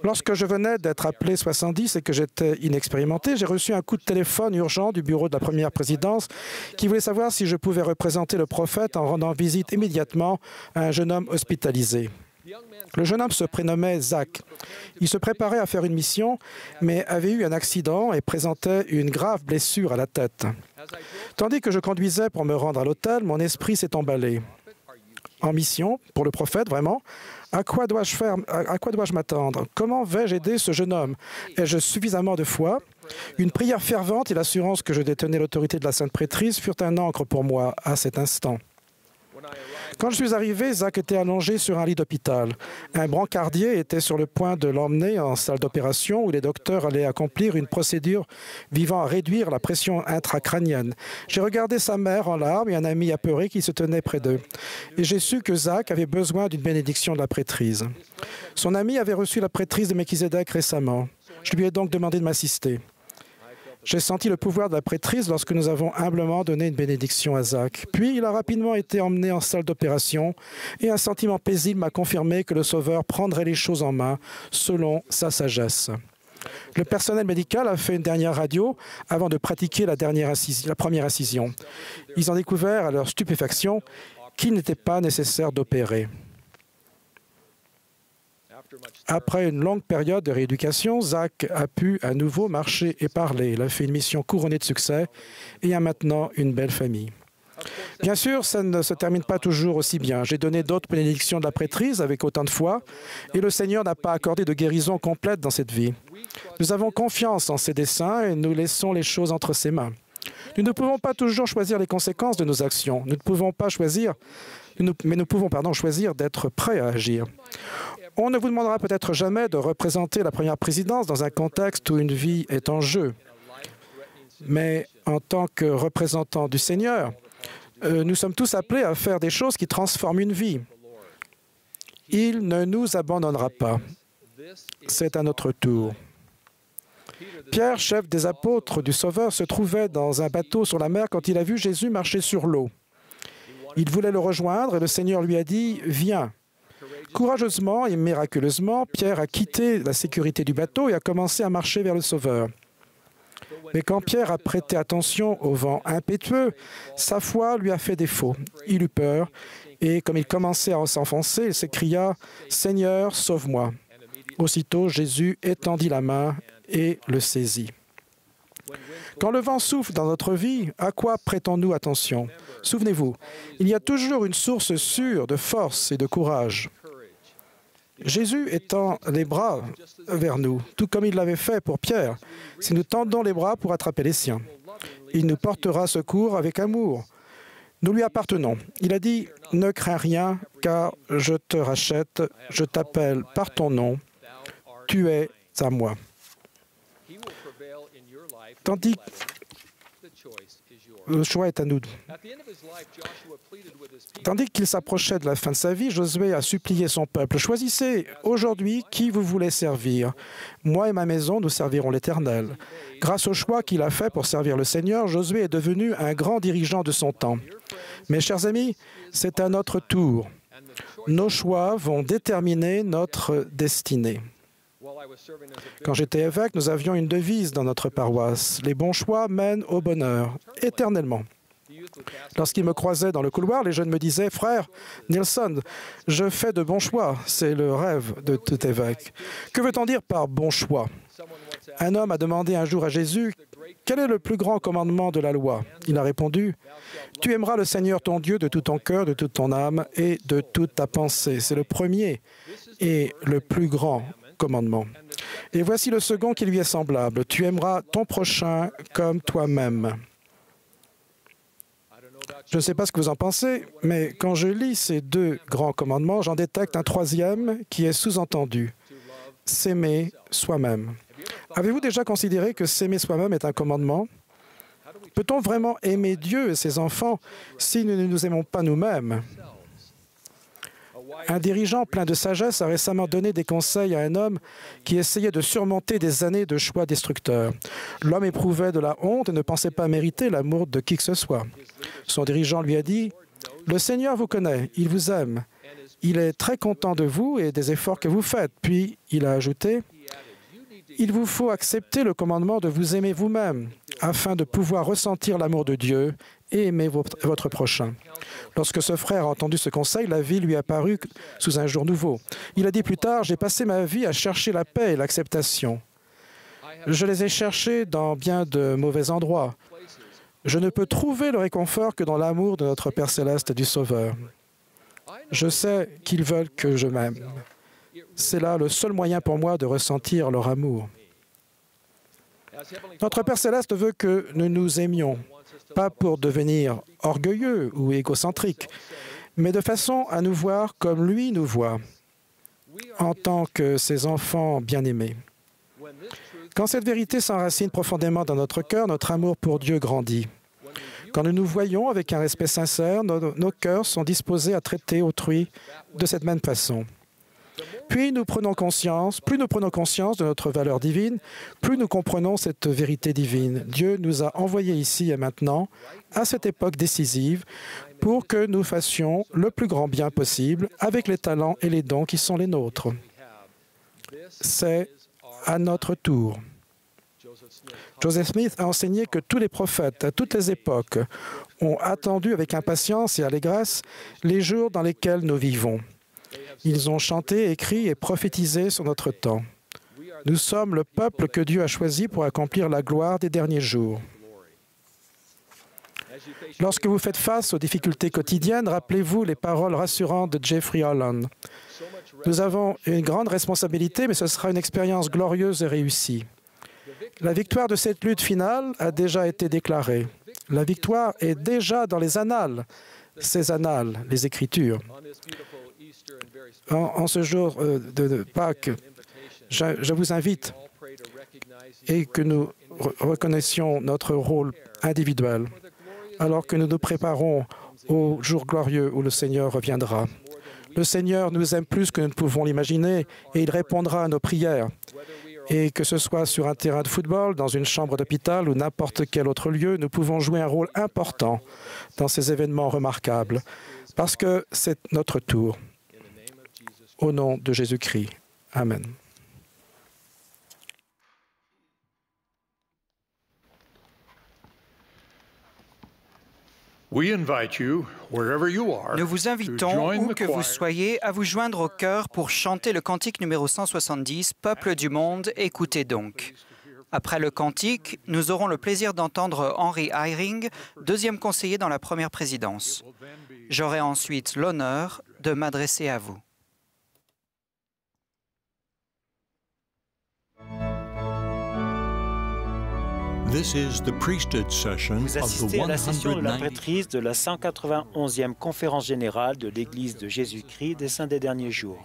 Lorsque je venais d'être appelé 70 et que j'étais inexpérimenté, j'ai reçu un coup de téléphone urgent du bureau de la première présidence qui voulait savoir si je pouvais représenter le prophète en rendant visite immédiatement à un jeune homme hospitalisé. Le jeune homme se prénommait Zach. Il se préparait à faire une mission, mais avait eu un accident et présentait une grave blessure à la tête. Tandis que je conduisais pour me rendre à l'hôtel, mon esprit s'est emballé. En mission, pour le prophète, vraiment, à quoi dois-je m'attendre? Comment vais-je aider ce jeune homme? Ai-je suffisamment de foi? Une prière fervente et l'assurance que je détenais l'autorité de la Sainte Prêtrise furent un ancre pour moi à cet instant. Quand je suis arrivé, Zach était allongé sur un lit d'hôpital. Un brancardier était sur le point de l'emmener en salle d'opération où les docteurs allaient accomplir une procédure visant à réduire la pression intracrânienne. J'ai regardé sa mère en larmes et un ami apeuré qui se tenait près d'eux. Et j'ai su que Zach avait besoin d'une bénédiction de la prêtrise. Son ami avait reçu la prêtrise de Melchizedek récemment. Je lui ai donc demandé de m'assister. J'ai senti le pouvoir de la prêtrise lorsque nous avons humblement donné une bénédiction à Zach. Puis, il a rapidement été emmené en salle d'opération et un sentiment paisible m'a confirmé que le Sauveur prendrait les choses en main selon sa sagesse. Le personnel médical a fait une dernière radio avant de pratiquer la première incision. Ils ont découvert à leur stupéfaction qu'il n'était pas nécessaire d'opérer. Après une longue période de rééducation, Zach a pu à nouveau marcher et parler. Il a fait une mission couronnée de succès et a maintenant une belle famille. Bien sûr, ça ne se termine pas toujours aussi bien. J'ai donné d'autres bénédictions de la prêtrise avec autant de foi et le Seigneur n'a pas accordé de guérison complète dans cette vie. Nous avons confiance en ses desseins et nous laissons les choses entre ses mains. Nous ne pouvons pas toujours choisir les conséquences de nos actions. Nous pouvons choisir d'être prêts à agir. On ne vous demandera peut-être jamais de représenter la première présidence dans un contexte où une vie est en jeu. Mais en tant que représentants du Seigneur, nous sommes tous appelés à faire des choses qui transforment une vie. Il ne nous abandonnera pas. C'est à notre tour. Pierre, chef des apôtres du Sauveur, se trouvait dans un bateau sur la mer quand il a vu Jésus marcher sur l'eau. Il voulait le rejoindre et le Seigneur lui a dit « Viens ». Courageusement et miraculeusement, Pierre a quitté la sécurité du bateau et a commencé à marcher vers le Sauveur. Mais quand Pierre a prêté attention au vent impétueux, sa foi lui a fait défaut. Il eut peur et, comme il commençait à s'enfoncer, il s'écria « Seigneur, sauve-moi ». Aussitôt, Jésus étendit la main et le saisit. Quand le vent souffle dans notre vie, à quoi prêtons-nous attention? Souvenez-vous, il y a toujours une source sûre de force et de courage. Jésus étend les bras vers nous, tout comme il l'avait fait pour Pierre, si nous tendons les bras pour attraper les siens. Il nous portera secours avec amour. Nous lui appartenons. Il a dit « Ne crains rien, car je te rachète, je t'appelle par ton nom, tu es à moi. » Tandis que le choix est à nous. Tandis qu'il s'approchait de la fin de sa vie, Josué a supplié son peuple. « Choisissez aujourd'hui qui vous voulez servir. Moi et ma maison, nous servirons l'Éternel. » Grâce au choix qu'il a fait pour servir le Seigneur, Josué est devenu un grand dirigeant de son temps. Mes chers amis, c'est à notre tour. Nos choix vont déterminer notre destinée. Quand j'étais évêque, nous avions une devise dans notre paroisse. Les bons choix mènent au bonheur, éternellement. Lorsqu'ils me croisaient dans le couloir, les jeunes me disaient « Frère Nelson, je fais de bons choix. » C'est le rêve de tout évêque. Que veut-on dire par bon choix? Un homme a demandé un jour à Jésus « Quel est le plus grand commandement de la loi ?» Il a répondu « Tu aimeras le Seigneur ton Dieu de tout ton cœur, de toute ton âme et de toute ta pensée. » C'est le premier et le plus grand commandement. Et voici le second qui lui est semblable. Tu aimeras ton prochain comme toi-même. Je ne sais pas ce que vous en pensez, mais quand je lis ces deux grands commandements, j'en détecte un troisième qui est sous-entendu. S'aimer soi-même. Avez-vous déjà considéré que s'aimer soi-même est un commandement? Peut-on vraiment aimer Dieu et ses enfants si nous ne nous aimons pas nous-mêmes? Un dirigeant plein de sagesse a récemment donné des conseils à un homme qui essayait de surmonter des années de choix destructeurs. L'homme éprouvait de la honte et ne pensait pas mériter l'amour de qui que ce soit. Son dirigeant lui a dit « Le Seigneur vous connaît, il vous aime. Il est très content de vous et des efforts que vous faites. » Puis il a ajouté « Il vous faut accepter le commandement de vous aimer vous-même afin de pouvoir ressentir l'amour de Dieu et aimez votre prochain. Lorsque ce frère a entendu ce conseil, la vie lui apparut sous un jour nouveau. Il a dit plus tard, « J'ai passé ma vie à chercher la paix et l'acceptation. Je les ai cherchés dans bien de mauvais endroits. Je ne peux trouver le réconfort que dans l'amour de notre Père céleste et du Sauveur. Je sais qu'ils veulent que je m'aime. C'est là le seul moyen pour moi de ressentir leur amour. » Notre Père céleste veut que nous nous aimions, pas pour devenir orgueilleux ou égocentriques, mais de façon à nous voir comme lui nous voit, en tant que ses enfants bien-aimés. Quand cette vérité s'enracine profondément dans notre cœur, notre amour pour Dieu grandit. Quand nous nous voyons avec un respect sincère, nos cœurs sont disposés à traiter autrui de cette même façon. Plus nous prenons conscience de notre valeur divine, plus nous comprenons cette vérité divine. Dieu nous a envoyés ici et maintenant, à cette époque décisive, pour que nous fassions le plus grand bien possible avec les talents et les dons qui sont les nôtres. C'est à notre tour. Joseph Smith a enseigné que tous les prophètes, à toutes les époques, ont attendu avec impatience et allégresse les jours dans lesquels nous vivons. Ils ont chanté, écrit et prophétisé sur notre temps. Nous sommes le peuple que Dieu a choisi pour accomplir la gloire des derniers jours. Lorsque vous faites face aux difficultés quotidiennes, rappelez-vous les paroles rassurantes de Jeffrey Holland. Nous avons une grande responsabilité, mais ce sera une expérience glorieuse et réussie. La victoire de cette lutte finale a déjà été déclarée. La victoire est déjà dans les annales, ces annales, les Écritures. En ce jour de Pâques, je vous invite et que nous reconnaissions notre rôle individuel alors que nous nous préparons au jour glorieux où le Seigneur reviendra. Le Seigneur nous aime plus que nous ne pouvons l'imaginer et il répondra à nos prières. Et que ce soit sur un terrain de football, dans une chambre d'hôpital ou n'importe quel autre lieu, nous pouvons jouer un rôle important dans ces événements remarquables parce que c'est notre tour. Au nom de Jésus-Christ. Amen. Nous vous invitons, où que vous soyez, à vous joindre au chœur pour chanter le cantique numéro 170, « Peuple du monde, écoutez donc ». Après le cantique, nous aurons le plaisir d'entendre Henry Eyring, deuxième conseiller dans la première présidence. J'aurai ensuite l'honneur de m'adresser à vous. Vous assistez à la session de la prêtrise de la 191e conférence générale de l'Église de Jésus-Christ des Saints des Derniers Jours.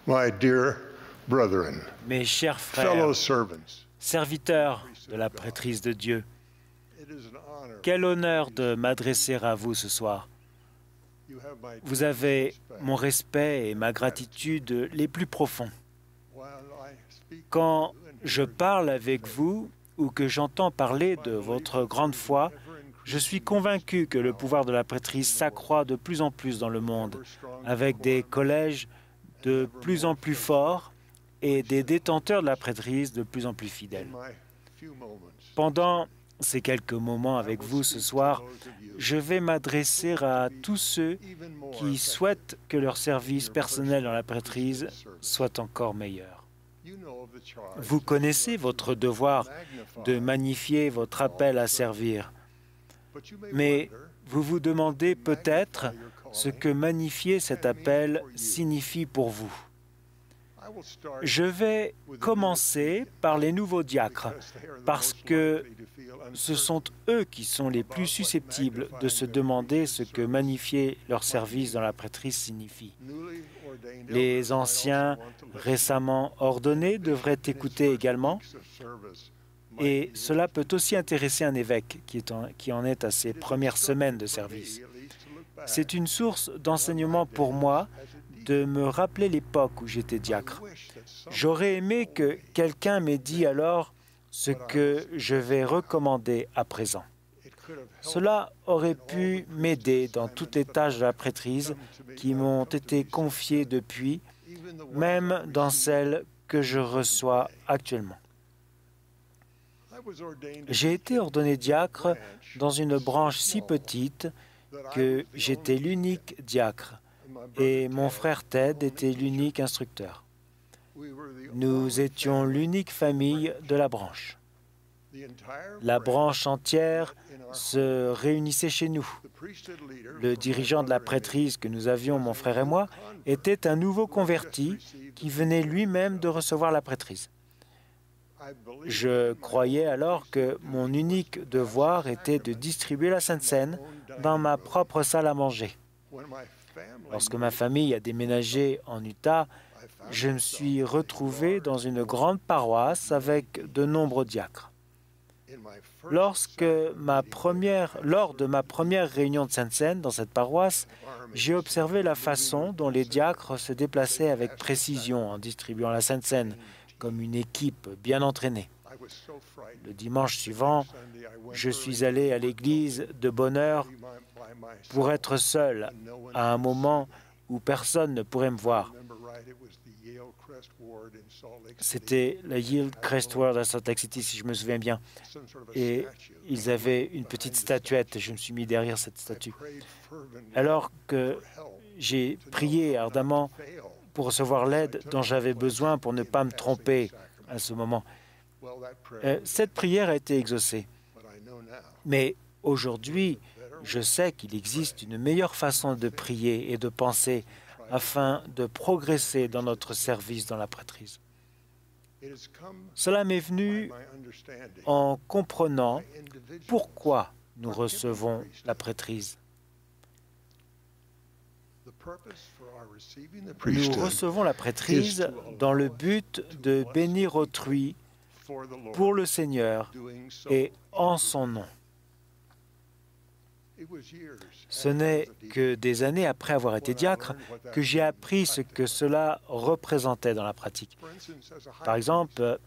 My dear brethren, Mes chers fellow frères, servants, serviteurs de la prêtrise de Dieu, it is an honor. quel honneur de m'adresser à vous ce soir. You have my Vous avez mon respect et ma gratitude les plus profonds. while I speak Quand je parle avec vous ou que j'entends parler de votre grande foi, je suis convaincu que le pouvoir de la prêtrise s'accroît de plus en plus dans le monde, avec des collèges de plus en plus forts et des détenteurs de la prêtrise de plus en plus fidèles. my few moments. Pendant ces quelques moments avec vous ce soir, je vais m'adresser à tous ceux Even more qui souhaitent que leur service personnel dans la prêtrise soit encore meilleur. you know of the charge Vous connaissez votre devoir de magnifier votre appel à servir, but you may mais wonder vous vous demandez peut-être ce que magnifier cet appel signifie pour vous. I will start Je vais commencer par les nouveaux diacres, because they are the parce most que likely to feel ce uncertain sont eux qui sont les plus susceptibles de se demander ce que magnifier leur service dans la prêtrise signifie. newly ordained Les elders might anciens also want to listen récemment ordonnés devraient écouter également, to weeks of service. et cela peut aussi intéresser un évêque qui en est à ses premières semaines de service. C'est une source d'enseignement pour moi de me rappeler l'époque où j'étais diacre. J'aurais aimé que quelqu'un m'ait dit alors ce que je vais recommander à présent. Cela aurait pu m'aider dans toutes les tâches de la prêtrise qui m'ont été confiées depuis, même dans celles que je reçois actuellement. J'ai été ordonné diacre dans une branche si petite que j'étais l'unique diacre et mon frère Ted était l'unique instructeur. Nous étions l'unique famille de la branche. La branche entière se réunissait chez nous. Le dirigeant de la prêtrise que nous avions, mon frère et moi, était un nouveau converti qui venait lui-même de recevoir la prêtrise. Je croyais alors que mon unique devoir était de distribuer la Sainte Seine dans ma propre salle à manger. Lorsque ma famille a déménagé en Utah, je me suis retrouvé dans une grande paroisse avec de nombreux diacres. Lors de ma première réunion de Sainte Seine dans cette paroisse, j'ai observé la façon dont les diacres se déplaçaient avec précision en distribuant la Sainte Seine, comme une équipe bien entraînée. Le dimanche suivant, je suis allé à l'église de bonne heure pour être seul à un moment où personne ne pourrait me voir. C'était la Yield Crest Ward à Salt Lake City, si je me souviens bien. Et ils avaient une petite statuette, et je me suis mis derrière cette statue. Alors que j'ai prié ardemment pour recevoir l'aide dont j'avais besoin pour ne pas me tromper à ce moment. Cette prière a été exaucée. Mais aujourd'hui, je sais qu'il existe une meilleure façon de prier et de penser afin de progresser dans notre service dans la prêtrise. Cela m'est venu en comprenant pourquoi nous recevons la prêtrise. Nous recevons la prêtrise dans le but de bénir autrui pour le Seigneur et en son nom. Ce n'est que des années après avoir été diacre que j'ai appris ce que cela représentait dans la pratique. Par exemple,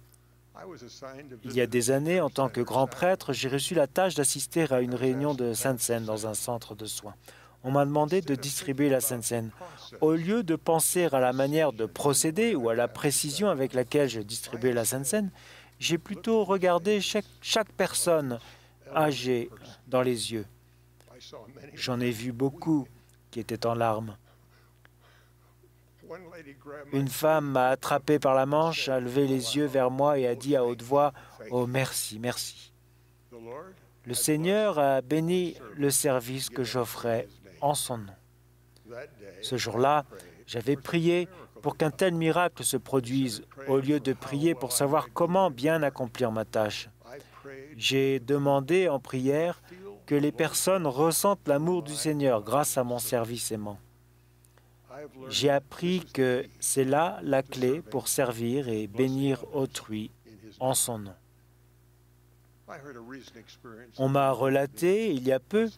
il y a des années, en tant que grand prêtre, j'ai reçu la tâche d'assister à une réunion de Sainte Seine dans un centre de soins. On m'a demandé de distribuer la Sainte Seine. Au lieu de penser à la manière de procéder ou à la précision avec laquelle je distribuais la Sainte Seine, j'ai plutôt regardé chaque personne âgée dans les yeux. J'en ai vu beaucoup qui étaient en larmes. Une femme m'a attrapé par la manche, a levé les yeux vers moi et a dit à haute voix « Oh, merci, merci ». Le Seigneur a béni le service que j'offrais en son nom. Ce jour-là, j'avais prié pour qu'un tel miracle se produise, au lieu de prier pour savoir comment bien accomplir ma tâche. J'ai demandé en prière que les personnes ressentent l'amour du Seigneur grâce à mon service aimant. J'ai appris que c'est là la clé pour servir et bénir autrui en son nom. On m'a relaté, il y a peu,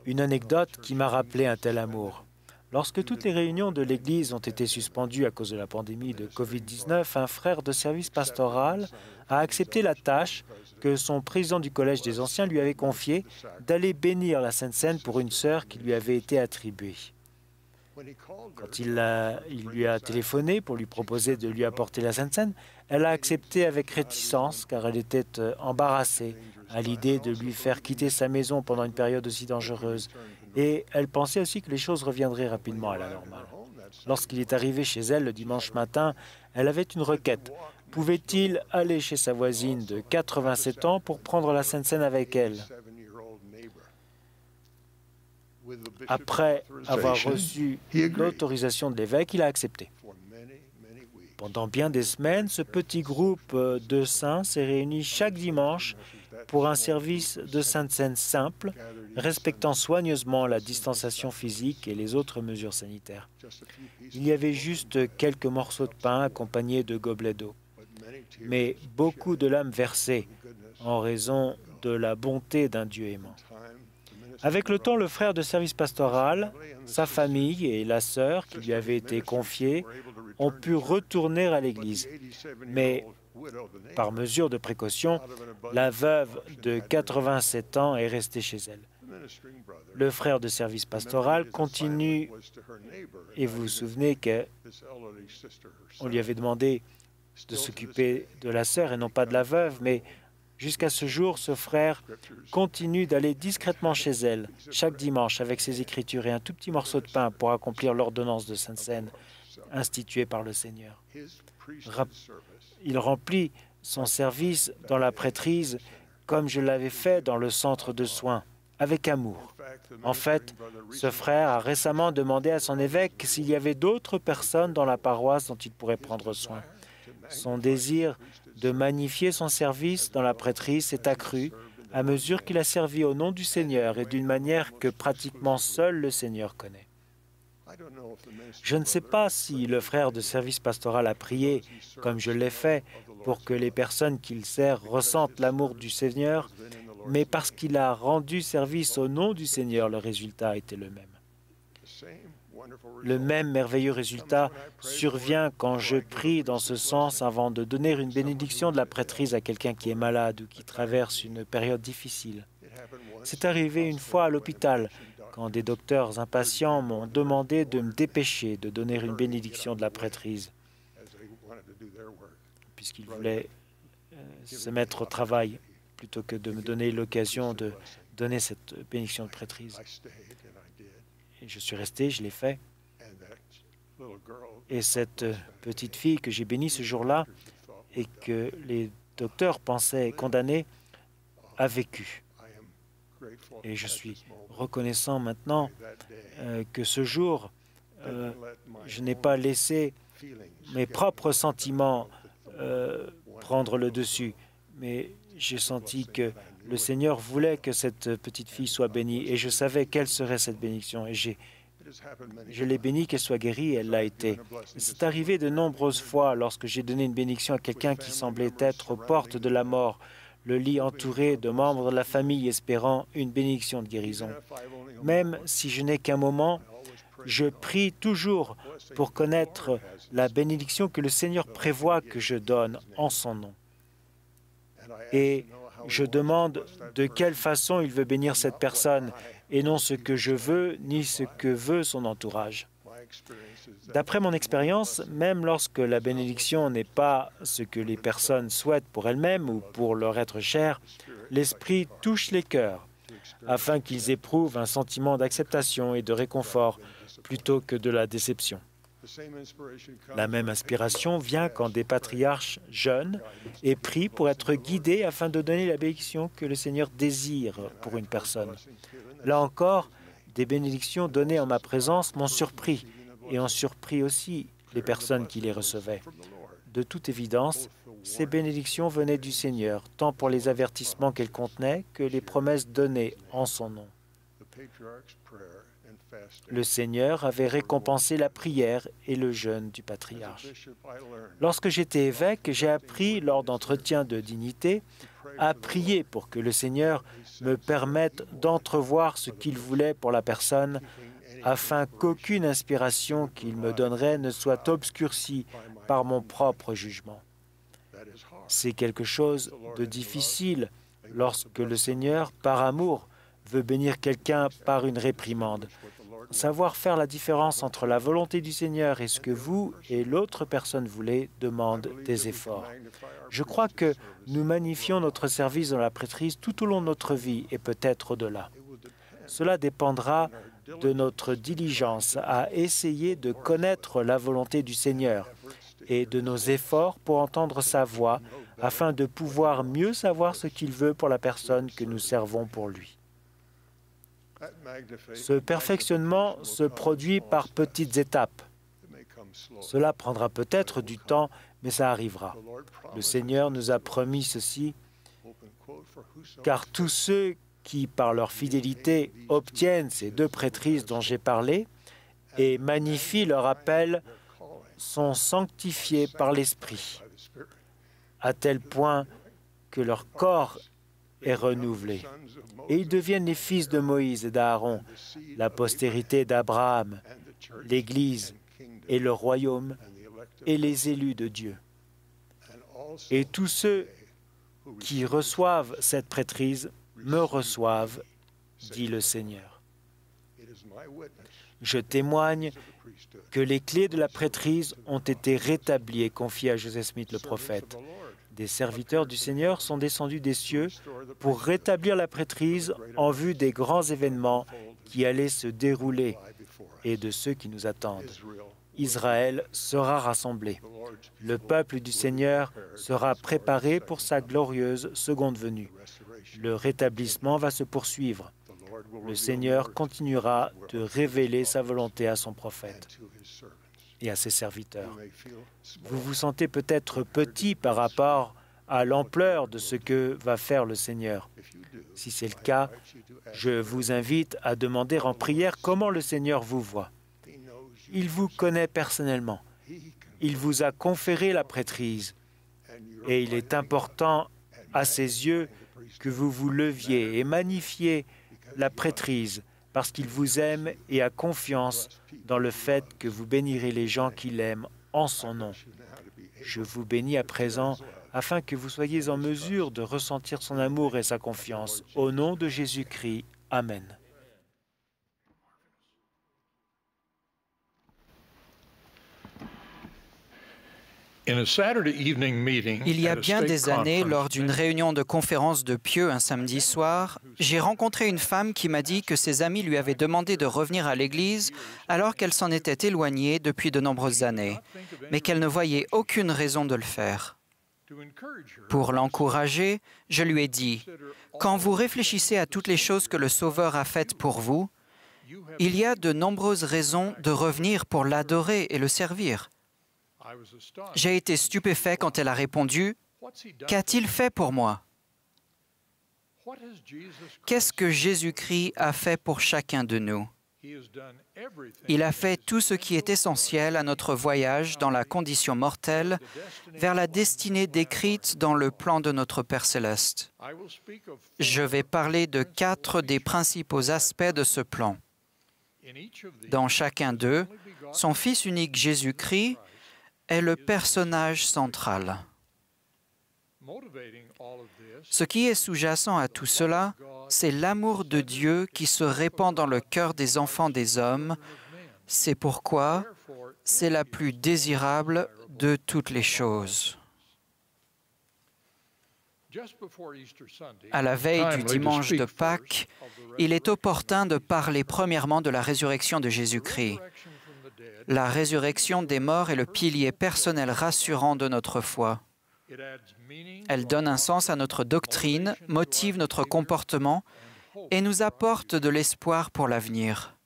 une anecdote qui m'a rappelé un tel amour. Lorsque toutes les réunions de l'Église ont été suspendues à cause de la pandémie de COVID-19, un frère de service pastoral a accepté la tâche que son président du Collège des Anciens lui avait confiée d'aller bénir la Sainte Seine pour une sœur qui lui avait été attribuée. Quand il lui a téléphoné pour lui proposer de lui apporter la Sainte Seine, elle a accepté avec réticence car elle était embarrassée à l'idée de lui faire quitter sa maison pendant une période aussi dangereuse. Et elle pensait aussi que les choses reviendraient rapidement à la normale. Lorsqu'il est arrivé chez elle le dimanche matin, elle avait une requête. Pouvait-il aller chez sa voisine de 87 ans pour prendre la Sainte Seine avec elle? Après avoir reçu l'autorisation de l'évêque, il a accepté. Pendant bien des semaines, ce petit groupe de saints s'est réuni chaque dimanche pour un service de Sainte Seine simple, respectant soigneusement la distanciation physique et les autres mesures sanitaires. Il y avait juste quelques morceaux de pain accompagnés de gobelets d'eau, mais beaucoup de larmes versées en raison de la bonté d'un Dieu aimant. Avec le temps, le frère de service pastoral, sa famille et la sœur qui lui avait été confiée ont pu retourner à l'église. Mais, par mesure de précaution, la veuve de 87 ans est restée chez elle. Le frère de service pastoral continue, et vous vous souvenez qu'on lui avait demandé de s'occuper de la sœur et non pas de la veuve, mais jusqu'à ce jour, ce frère continue d'aller discrètement chez elle, chaque dimanche, avec ses écritures et un tout petit morceau de pain pour accomplir l'ordonnance de Sainte Seine instituée par le Seigneur. Il remplit son service dans la prêtrise comme je l'avais fait dans le centre de soins, avec amour. En fait, ce frère a récemment demandé à son évêque s'il y avait d'autres personnes dans la paroisse dont il pourrait prendre soin. Son désir de magnifier son service dans la prêtrise s'est accru à mesure qu'il a servi au nom du Seigneur et d'une manière que pratiquement seul le Seigneur connaît. Je ne sais pas si le frère de service pastoral a prié, comme je l'ai fait, pour que les personnes qu'il sert ressentent l'amour du Seigneur, mais parce qu'il a rendu service au nom du Seigneur, le résultat a été le même. Le même merveilleux résultat survient quand je prie dans ce sens avant de donner une bénédiction de la prêtrise à quelqu'un qui est malade ou qui traverse une période difficile. C'est arrivé une fois à l'hôpital, quand des docteurs impatients m'ont demandé de me dépêcher de donner une bénédiction de la prêtrise, puisqu'ils voulaient se mettre au travail plutôt que de me donner l'occasion de donner cette bénédiction de prêtrise. Et je suis resté, je l'ai fait. Et cette petite fille que j'ai bénie ce jour-là et que les docteurs pensaient condamnée a vécu. Et je suis reconnaissant maintenant que ce jour, je n'ai pas laissé mes propres sentiments prendre le dessus, mais j'ai senti que le Seigneur voulait que cette petite fille soit bénie et je savais quelle serait cette bénédiction. Et je l'ai bénie, qu'elle soit guérie, et elle l'a été. C'est arrivé de nombreuses fois lorsque j'ai donné une bénédiction à quelqu'un qui semblait être aux portes de la mort, le lit entouré de membres de la famille espérant une bénédiction de guérison. Même si je n'ai qu'un moment, je prie toujours pour connaître la bénédiction que le Seigneur prévoit que je donne en son nom. Et je demande de quelle façon il veut bénir cette personne, et non ce que je veux, ni ce que veut son entourage. D'après mon expérience, même lorsque la bénédiction n'est pas ce que les personnes souhaitent pour elles-mêmes ou pour leur être cher, l'Esprit touche les cœurs, afin qu'ils éprouvent un sentiment d'acceptation et de réconfort plutôt que de la déception. La même inspiration vient quand des patriarches jeunes et prient pour être guidés afin de donner la bénédiction que le Seigneur désire pour une personne. Là encore, des bénédictions données en ma présence m'ont surpris et ont surpris aussi les personnes qui les recevaient. De toute évidence, ces bénédictions venaient du Seigneur, tant pour les avertissements qu'elles contenaient que les promesses données en son nom. Le Seigneur avait récompensé la prière et le jeûne du patriarche. Lorsque j'étais évêque, j'ai appris, lors d'entretiens de dignité, à prier pour que le Seigneur me permette d'entrevoir ce qu'il voulait pour la personne, afin qu'aucune inspiration qu'il me donnerait ne soit obscurcie par mon propre jugement. C'est quelque chose de difficile lorsque le Seigneur, par amour, veut bénir quelqu'un par une réprimande. Savoir faire la différence entre la volonté du Seigneur et ce que vous et l'autre personne voulez demande des efforts. Je crois que nous magnifions notre service dans la prêtrise tout au long de notre vie et peut-être au-delà. Cela dépendra de notre diligence à essayer de connaître la volonté du Seigneur et de nos efforts pour entendre sa voix afin de pouvoir mieux savoir ce qu'il veut pour la personne que nous servons pour lui. Ce perfectionnement se produit par petites étapes. Cela prendra peut-être du temps, mais ça arrivera. Le Seigneur nous a promis ceci, car tous ceux qui, par leur fidélité, obtiennent ces deux prêtrises dont j'ai parlé et magnifient leur appel, sont sanctifiés par l'Esprit, à tel point que leur corps est renouvelé. Et ils deviennent les fils de Moïse et d'Aaron, la postérité d'Abraham, l'Église et le royaume et les élus de Dieu. Et tous ceux qui reçoivent cette prêtrise me reçoivent, dit le Seigneur. Je témoigne que les clés de la prêtrise ont été rétablies et confiées à Joseph Smith le prophète. Des serviteurs du Seigneur sont descendus des cieux pour rétablir la prêtrise en vue des grands événements qui allaient se dérouler et de ceux qui nous attendent. Israël sera rassemblé. Le peuple du Seigneur sera préparé pour sa glorieuse seconde venue. Le rétablissement va se poursuivre. Le Seigneur continuera de révéler sa volonté à son prophète et à ses serviteurs. Vous vous sentez peut-être petit par rapport à l'ampleur de ce que va faire le Seigneur. Si c'est le cas, je vous invite à demander en prière comment le Seigneur vous voit. Il vous connaît personnellement. Il vous a conféré la prêtrise. Et il est important à ses yeux que vous vous leviez et magnifiez la prêtrise parce qu'il vous aime et a confiance dans le fait que vous bénirez les gens qu'il aime en son nom. Je vous bénis à présent afin que vous soyez en mesure de ressentir son amour et sa confiance. Au nom de Jésus-Christ. Amen. Il y a bien des années, lors d'une réunion de conférence de pieux un samedi soir, j'ai rencontré une femme qui m'a dit que ses amis lui avaient demandé de revenir à l'église alors qu'elle s'en était éloignée depuis de nombreuses années, mais qu'elle ne voyait aucune raison de le faire. Pour l'encourager, je lui ai dit, « Quand vous réfléchissez à toutes les choses que le Sauveur a faites pour vous, il y a de nombreuses raisons de revenir pour l'adorer et le servir. » J'ai été stupéfait quand elle a répondu, « Qu'a-t-il fait pour moi? Qu'est-ce que Jésus-Christ a fait pour chacun de nous? Il a fait tout ce qui est essentiel à notre voyage dans la condition mortelle vers la destinée décrite dans le plan de notre Père céleste. Je vais parler de 4 des principaux aspects de ce plan. Dans chacun d'eux, son Fils unique Jésus-Christ est le personnage central. Ce qui est sous-jacent à tout cela, c'est l'amour de Dieu qui se répand dans le cœur des enfants des hommes. C'est pourquoi c'est la plus désirable de toutes les choses. À la veille du dimanche de Pâques, il est opportun de parler premièrement de la résurrection de Jésus-Christ. La résurrection des morts est le pilier personnel rassurant de notre foi. Elle donne un sens à notre doctrine, motive notre comportement et nous apporte de l'espoir pour l'avenir.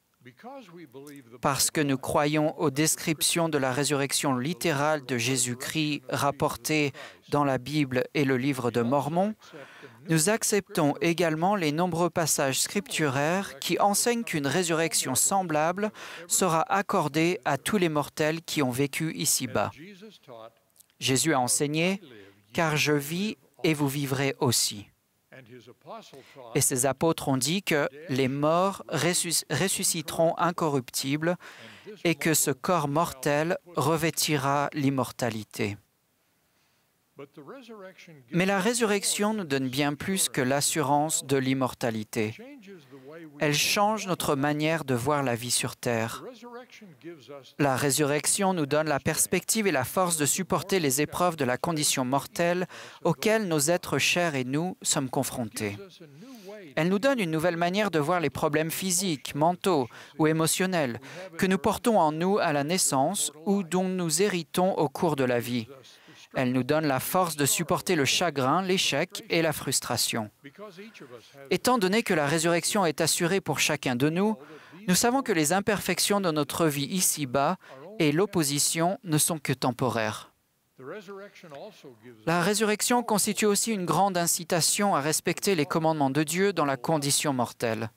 Parce que nous croyons aux descriptions de la résurrection littérale de Jésus-Christ rapportées dans la Bible et le livre de Mormon, nous acceptons également les nombreux passages scripturaires qui enseignent qu'une résurrection semblable sera accordée à tous les mortels qui ont vécu ici-bas. Jésus a enseigné « Car je vis et vous vivrez aussi ». Et ses apôtres ont dit que les morts ressusciteront incorruptibles et que ce corps mortel revêtira l'immortalité. Mais la résurrection nous donne bien plus que l'assurance de l'immortalité. Elle change notre manière de voir la vie sur terre. La résurrection nous donne la perspective et la force de supporter les épreuves de la condition mortelle auxquelles nos êtres chers et nous sommes confrontés. Elle nous donne une nouvelle manière de voir les problèmes physiques, mentaux ou émotionnels que nous portons en nous à la naissance ou dont nous héritons au cours de la vie. Elle nous donne la force de supporter le chagrin, l'échec et la frustration. Étant donné que la résurrection est assurée pour chacun de nous, nous savons que les imperfections de notre vie ici-bas et l'opposition ne sont que temporaires. La résurrection constitue aussi une grande incitation à respecter les commandements de Dieu dans la condition mortelle.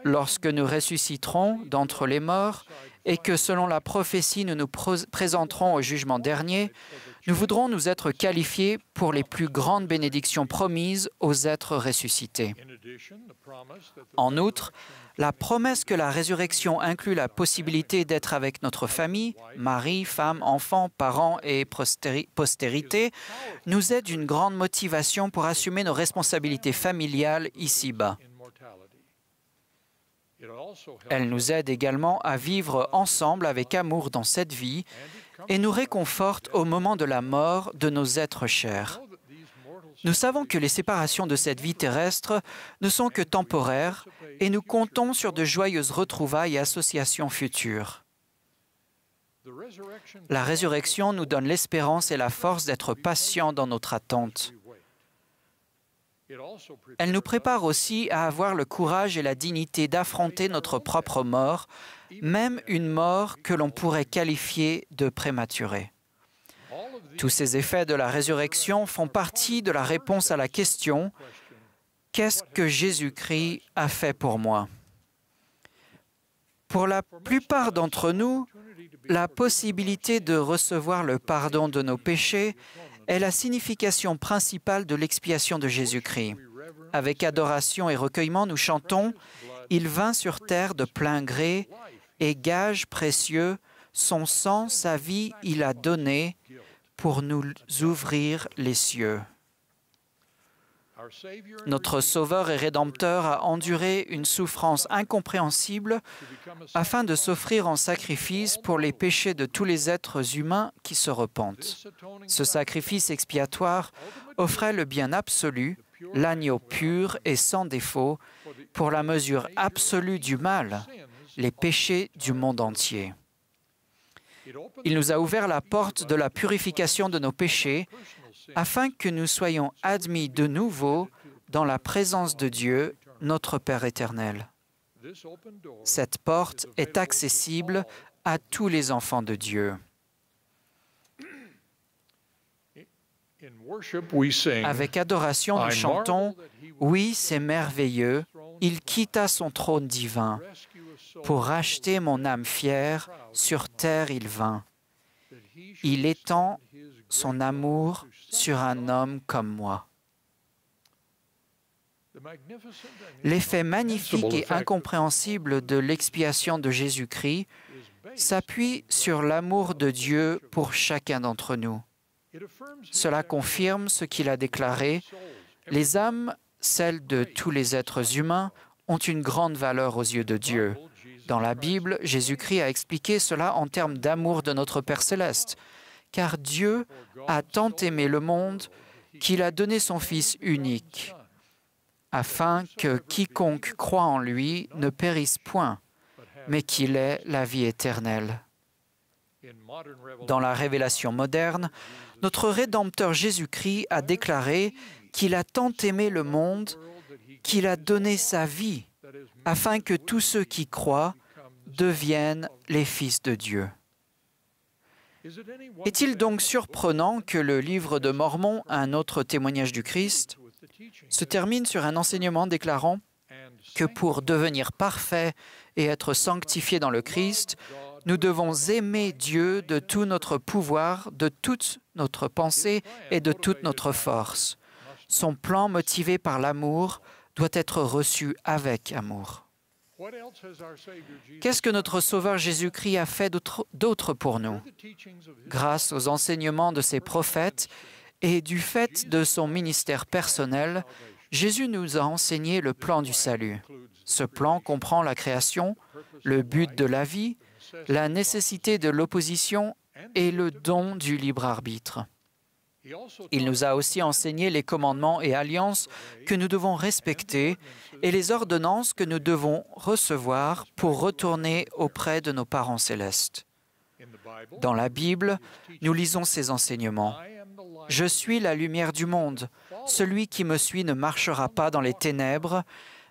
Lorsque nous ressusciterons d'entre les morts et que, selon la prophétie, nous nous présenterons au jugement dernier, nous voudrons nous être qualifiés pour les plus grandes bénédictions promises aux êtres ressuscités. En outre, la promesse que la résurrection inclut la possibilité d'être avec notre famille, mari, femme, enfants, parents et postérité, nous est d'une grande motivation pour assumer nos responsabilités familiales ici-bas. Elle nous aide également à vivre ensemble avec amour dans cette vie et nous réconforte au moment de la mort de nos êtres chers. Nous savons que les séparations de cette vie terrestre ne sont que temporaires et nous comptons sur de joyeuses retrouvailles et associations futures. La résurrection nous donne l'espérance et la force d'être patients dans notre attente. Elle nous prépare aussi à avoir le courage et la dignité d'affronter notre propre mort, même une mort que l'on pourrait qualifier de prématurée. Tous ces effets de la résurrection font partie de la réponse à la question « Qu'est-ce que Jésus-Christ a fait pour moi ?» Pour la plupart d'entre nous, la possibilité de recevoir le pardon de nos péchés est la signification principale de l'expiation de Jésus-Christ. Avec adoration et recueillement, nous chantons « Il vint sur terre de plein gré, et gage précieux, son sang, sa vie, il a donné pour nous ouvrir les cieux. » Notre Sauveur et Rédempteur a enduré une souffrance incompréhensible afin de s'offrir en sacrifice pour les péchés de tous les êtres humains qui se repentent. Ce sacrifice expiatoire offrait le bien absolu, l'agneau pur et sans défaut, pour la mesure absolue du mal, les péchés du monde entier. Il nous a ouvert la porte de la purification de nos péchés afin que nous soyons admis de nouveau dans la présence de Dieu, notre Père éternel. Cette porte est accessible à tous les enfants de Dieu. Avec adoration, nous chantons « Oui, c'est merveilleux, il quitta son trône divin. Pour racheter mon âme fière, sur terre il vint. Il étend son amour sur un homme comme moi. » L'effet magnifique et incompréhensible de l'expiation de Jésus-Christ s'appuie sur l'amour de Dieu pour chacun d'entre nous. Cela confirme ce qu'il a déclaré : les âmes, celles de tous les êtres humains, ont une grande valeur aux yeux de Dieu. Dans la Bible, Jésus-Christ a expliqué cela en termes d'amour de notre Père céleste. Car Dieu a tant aimé le monde qu'il a donné son Fils unique, afin que quiconque croit en lui ne périsse point, mais qu'il ait la vie éternelle. Dans la révélation moderne, notre Rédempteur Jésus-Christ a déclaré qu'il a tant aimé le monde qu'il a donné sa vie, afin que tous ceux qui croient deviennent les fils de Dieu. Est-il donc surprenant que le livre de Mormon, un autre témoignage du Christ, se termine sur un enseignement déclarant que pour devenir parfait et être sanctifié dans le Christ, nous devons aimer Dieu de tout notre pouvoir, de toute notre pensée et de toute notre force. Son plan motivé par l'amour doit être reçu avec amour. Qu'est-ce que notre Sauveur Jésus-Christ a fait d'autre pour nous? Grâce aux enseignements de ses prophètes et du fait de son ministère personnel, Jésus nous a enseigné le plan du salut. Ce plan comprend la création, le but de la vie, la nécessité de l'opposition et le don du libre arbitre. Il nous a aussi enseigné les commandements et alliances que nous devons respecter et les ordonnances que nous devons recevoir pour retourner auprès de nos parents célestes. Dans la Bible, nous lisons ces enseignements. « Je suis la lumière du monde. Celui qui me suit ne marchera pas dans les ténèbres,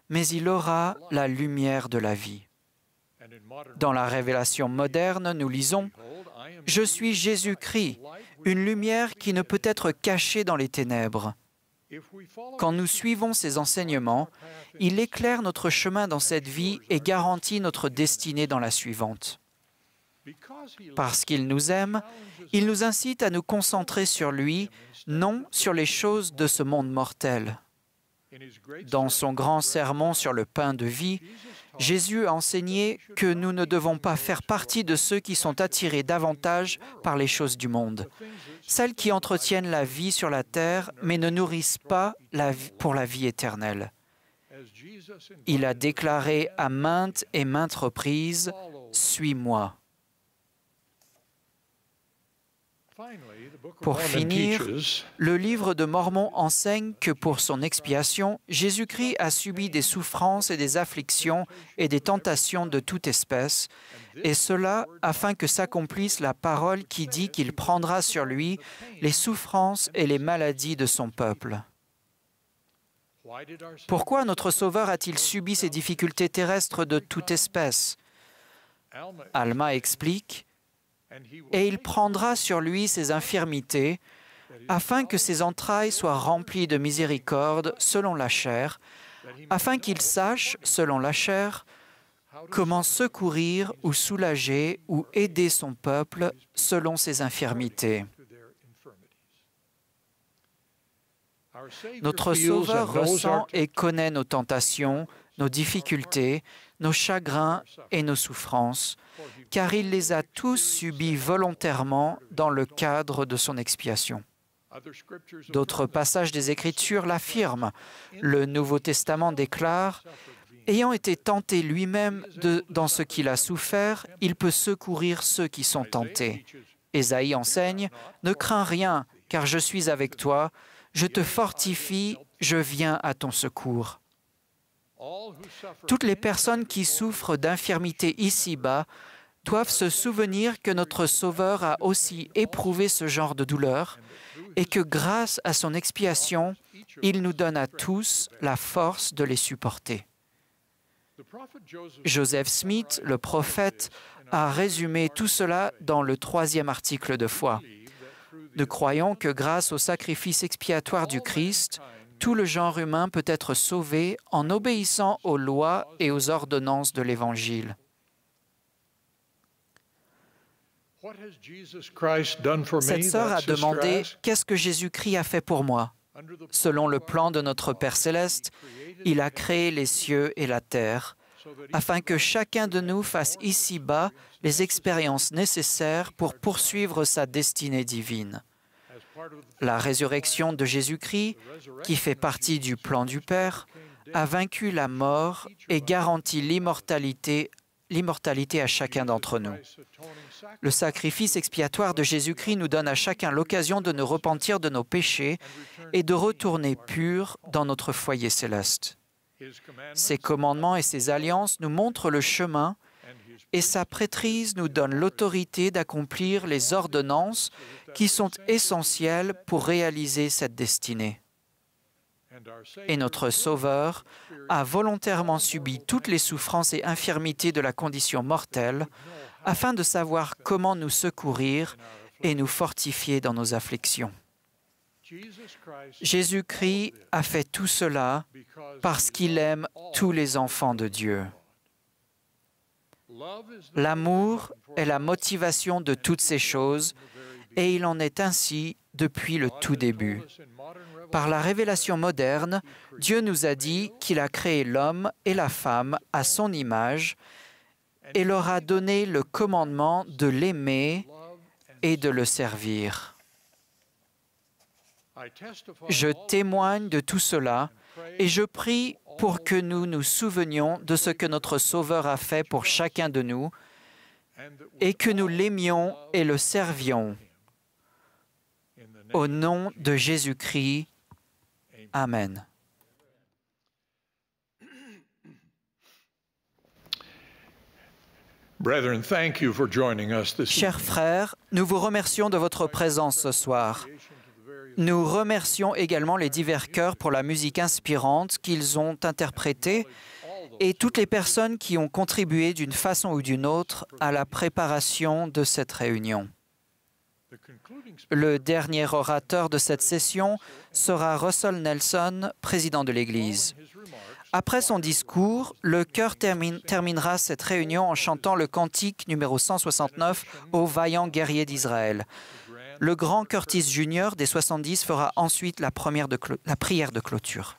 mais il aura la lumière de la vie. » Dans la révélation moderne, nous lisons « Je suis Jésus-Christ, une lumière qui ne peut être cachée dans les ténèbres. » Quand nous suivons ces enseignements, il éclaire notre chemin dans cette vie et garantit notre destinée dans la suivante. Parce qu'il nous aime, il nous incite à nous concentrer sur lui, non sur les choses de ce monde mortel. Dans son grand sermon sur le pain de vie, Jésus a enseigné que nous ne devons pas faire partie de ceux qui sont attirés davantage par les choses du monde, celles qui entretiennent la vie sur la terre, mais ne nourrissent pas pour la vie éternelle. Il a déclaré à maintes et maintes reprises « Suis-moi ». Pour finir, le livre de Mormon enseigne que pour son expiation, Jésus-Christ a subi des souffrances et des afflictions et des tentations de toute espèce, et cela afin que s'accomplisse la parole qui dit qu'il prendra sur lui les souffrances et les maladies de son peuple. Pourquoi notre Sauveur a-t-il subi ces difficultés terrestres de toute espèce? Alma explique: et il prendra sur lui ses infirmités, afin que ses entrailles soient remplies de miséricorde selon la chair, afin qu'il sache, selon la chair, comment secourir ou soulager ou aider son peuple selon ses infirmités. Notre Sauveur ressent et connaît nos tentations, nos difficultés, nos chagrins et nos souffrances, car il les a tous subis volontairement dans le cadre de son expiation. D'autres passages des Écritures l'affirment. Le Nouveau Testament déclare « Ayant été tenté lui-même dans ce qu'il a souffert, il peut secourir ceux qui sont tentés. » Ésaïe enseigne « Ne crains rien, car je suis avec toi, je te fortifie, je viens à ton secours. » Toutes les personnes qui souffrent d'infirmités ici-bas doivent se souvenir que notre Sauveur a aussi éprouvé ce genre de douleur et que grâce à son expiation, il nous donne à tous la force de les supporter. Joseph Smith, le prophète, a résumé tout cela dans le 3e article de foi. Nous croyons que grâce au sacrifice expiatoire du Christ, tout le genre humain peut être sauvé en obéissant aux lois et aux ordonnances de l'Évangile. Cette sœur a demandé « Qu'est-ce que Jésus-Christ a fait pour moi ?» Selon le plan de notre Père céleste, il a créé les cieux et la terre, afin que chacun de nous fasse ici-bas les expériences nécessaires pour poursuivre sa destinée divine. La résurrection de Jésus-Christ, qui fait partie du plan du Père, a vaincu la mort et garantit l'immortalité à chacun d'entre nous. Le sacrifice expiatoire de Jésus-Christ nous donne à chacun l'occasion de nous repentir de nos péchés et de retourner purs dans notre foyer céleste. Ses commandements et ses alliances nous montrent le chemin et sa prêtrise nous donne l'autorité d'accomplir les ordonnances qui sont essentielles pour réaliser cette destinée. et notre Sauveur, a volontairement subi toutes les souffrances et infirmités de la condition mortelle afin de savoir comment nous secourir et nous fortifier dans nos afflictions. Jésus-Christ a fait tout cela parce qu'il aime tous les enfants de Dieu. L'amour est la motivation de toutes ces choses et il en est ainsi depuis le tout début. Par la révélation moderne, Dieu nous a dit qu'il a créé l'homme et la femme à son image et leur a donné le commandement de l'aimer et de le servir. Je témoigne de tout cela et je prie pour que nous nous souvenions de ce que notre Sauveur a fait pour chacun de nous et que nous l'aimions et le servions. Au nom de Jésus-Christ, Amen. Brethren, thank you for joining us this Chers frères, nous vous remercions de votre présence ce soir. Nous remercions également les divers chœurs pour la musique inspirante qu'ils ont interprétée et toutes les personnes qui ont contribué d'une façon ou d'une autre à la préparation de cette réunion. Le dernier orateur de cette session sera Russell Nelson, président de l'Église. Après son discours, le chœur terminera cette réunion en chantant le cantique numéro 169 « Ô vaillant guerrier d'Israël ». Le grand Curtis Jr. des 70 fera ensuite la prière de clôture.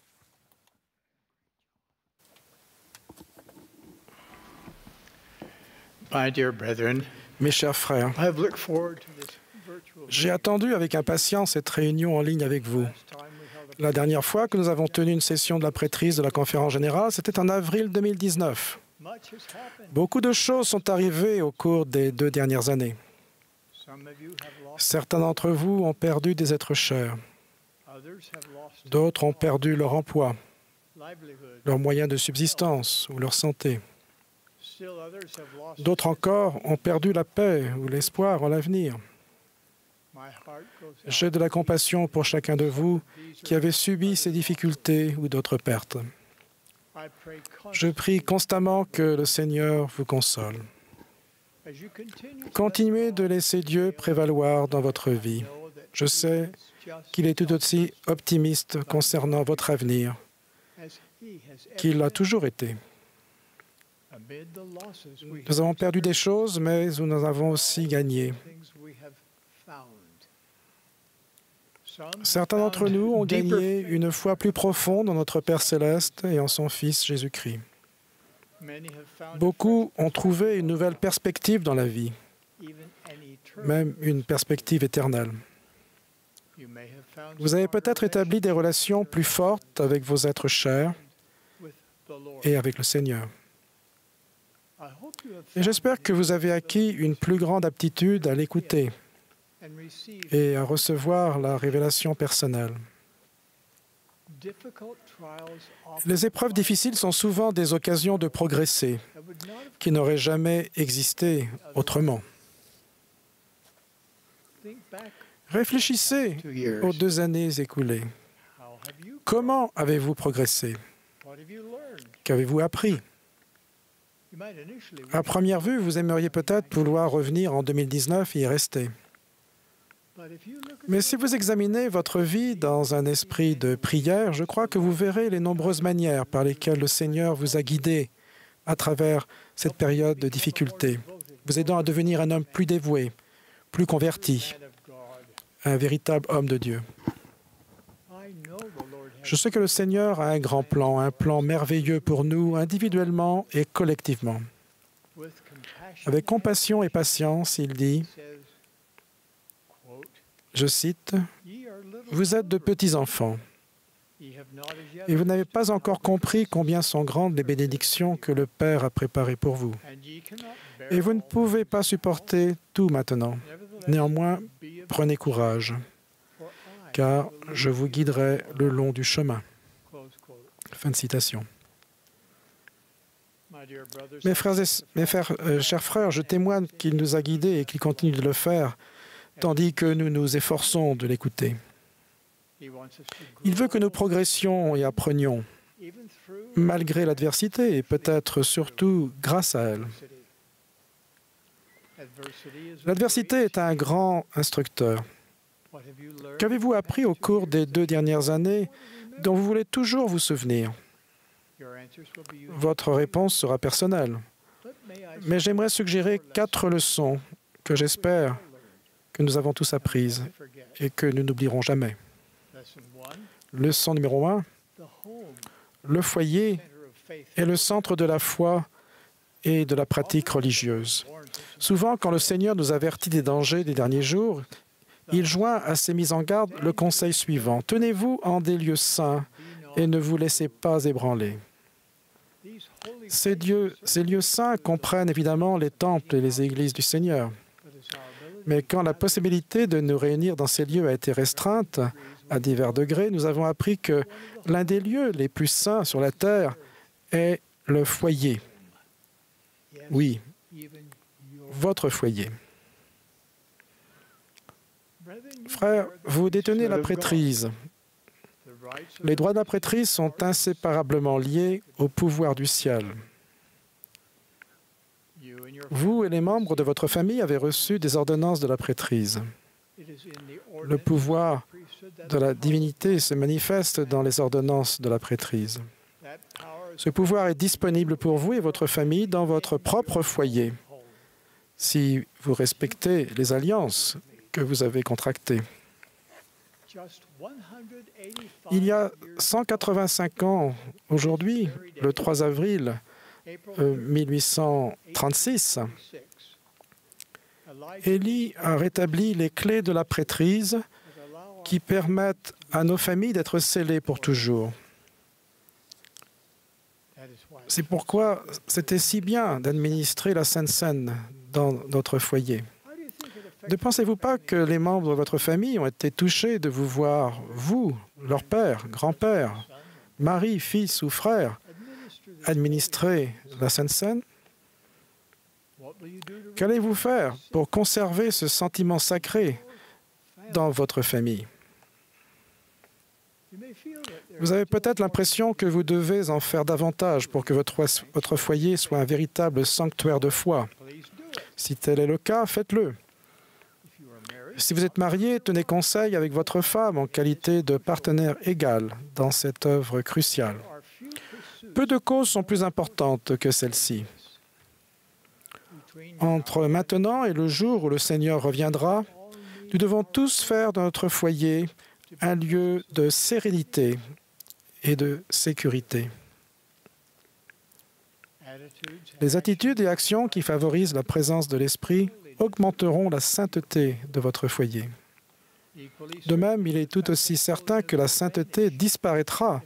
Mes chers frères, j'ai attendu avec impatience cette réunion en ligne avec vous. La dernière fois que nous avons tenu une session de la prêtrise de la conférence générale, c'était en avril 2019. Beaucoup de choses sont arrivées au cours des 2 dernières années. Certains d'entre vous ont perdu des êtres chers. D'autres ont perdu leur emploi, leurs moyens de subsistance ou leur santé. D'autres encore ont perdu la paix ou l'espoir en l'avenir. J'ai de la compassion pour chacun de vous qui avez subi ces difficultés ou d'autres pertes. Je prie constamment que le Seigneur vous console. Continuez de laisser Dieu prévaloir dans votre vie. Je sais qu'il est tout aussi optimiste concernant votre avenir qu'il l'a toujours été. Nous avons perdu des choses, mais nous en avons aussi gagné. Certains d'entre nous ont gagné une foi plus profonde en notre Père céleste et en son Fils Jésus-Christ. Beaucoup ont trouvé une nouvelle perspective dans la vie, même une perspective éternelle. Vous avez peut-être établi des relations plus fortes avec vos êtres chers et avec le Seigneur. Et j'espère que vous avez acquis une plus grande aptitude à l'écouter et à recevoir la révélation personnelle. Les épreuves difficiles sont souvent des occasions de progresser qui n'auraient jamais existé autrement. Réfléchissez aux 2 années écoulées. Comment avez-vous progressé? Qu'avez-vous appris? À première vue, vous aimeriez peut-être vouloir revenir en 2019 et y rester. Mais si vous examinez votre vie dans un esprit de prière, je crois que vous verrez les nombreuses manières par lesquelles le Seigneur vous a guidé à travers cette période de difficulté, vous aidant à devenir un homme plus dévoué, plus converti, un véritable homme de Dieu. Je sais que le Seigneur a un grand plan, un plan merveilleux pour nous, individuellement et collectivement. Avec compassion et patience, il dit, je cite, « Vous êtes de petits enfants, et vous n'avez pas encore compris combien sont grandes les bénédictions que le Père a préparées pour vous. Et vous ne pouvez pas supporter tout maintenant. Néanmoins, prenez courage, car je vous guiderai le long du chemin. » Fin de citation. Chers frères, je témoigne qu'il nous a guidés et qu'il continue de le faire, tandis que nous nous efforçons de l'écouter. Il veut que nous progressions et apprenions, malgré l'adversité et peut-être surtout grâce à elle. L'adversité est un grand instructeur. Qu'avez-vous appris au cours des 2 dernières années dont vous voulez toujours vous souvenir? Votre réponse sera personnelle. Mais j'aimerais suggérer 4 leçons que j'espère que nous avons tous apprises et que nous n'oublierons jamais. Leçon numéro 1. Le foyer est le centre de la foi et de la pratique religieuse. Souvent, quand le Seigneur nous avertit des dangers des derniers jours, il joint à ces mises en garde le conseil suivant. Tenez-vous en des lieux saints et ne vous laissez pas ébranler. Ces lieux saints comprennent évidemment les temples et les églises du Seigneur. Mais quand la possibilité de nous réunir dans ces lieux a été restreinte à divers degrés, nous avons appris que l'un des lieux les plus saints sur la terre est le foyer. Oui, votre foyer. Frères, vous détenez la prêtrise. Les droits de la prêtrise sont inséparablement liés au pouvoir du ciel. Vous et les membres de votre famille avez reçu des ordonnances de la prêtrise. Le pouvoir de la divinité se manifeste dans les ordonnances de la prêtrise. Ce pouvoir est disponible pour vous et votre famille dans votre propre foyer, si vous respectez les alliances que vous avez contractées. Il y a 185 ans, aujourd'hui, le 3 avril 1836, Élie a rétabli les clés de la prêtrise qui permettent à nos familles d'être scellées pour toujours. C'est pourquoi c'était si bien d'administrer la Sainte Seine dans notre foyer. Ne pensez-vous pas que les membres de votre famille ont été touchés de vous voir, vous, leur père, grand-père, mari, fils ou frère, administrer la Sainte Seine? Qu'allez-vous faire pour conserver ce sentiment sacré dans votre famille? Vous avez peut-être l'impression que vous devez en faire davantage pour que votre foyer soit un véritable sanctuaire de foi. Si tel est le cas, faites-le. Si vous êtes marié, tenez conseil avec votre femme en qualité de partenaire égal dans cette œuvre cruciale. Peu de causes sont plus importantes que celle-ci. Entre maintenant et le jour où le Seigneur reviendra, nous devons tous faire de notre foyer un lieu de sérénité et de sécurité. Les attitudes et actions qui favorisent la présence de l'Esprit augmenteront la sainteté de votre foyer. De même, il est tout aussi certain que la sainteté disparaîtra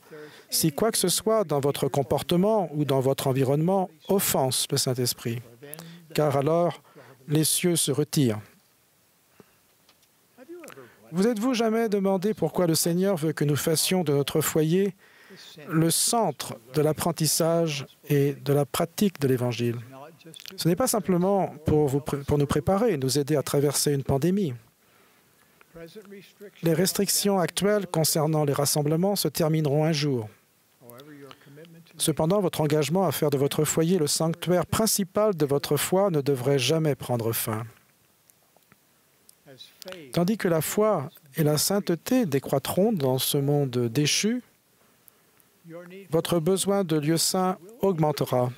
si quoi que ce soit dans votre comportement ou dans votre environnement offense le Saint-Esprit, car alors les cieux se retirent. Vous êtes-vous jamais demandé pourquoi le Seigneur veut que nous fassions de notre foyer le centre de l'apprentissage et de la pratique de l'Évangile? Ce n'est pas simplement pour nous préparer et nous aider à traverser une pandémie. Les restrictions actuelles concernant les rassemblements se termineront un jour. Cependant, votre engagement à faire de votre foyer le sanctuaire principal de votre foi ne devrait jamais prendre fin. Tandis que la foi et la sainteté décroîtront dans ce monde déchu, votre besoin de lieux saints augmentera.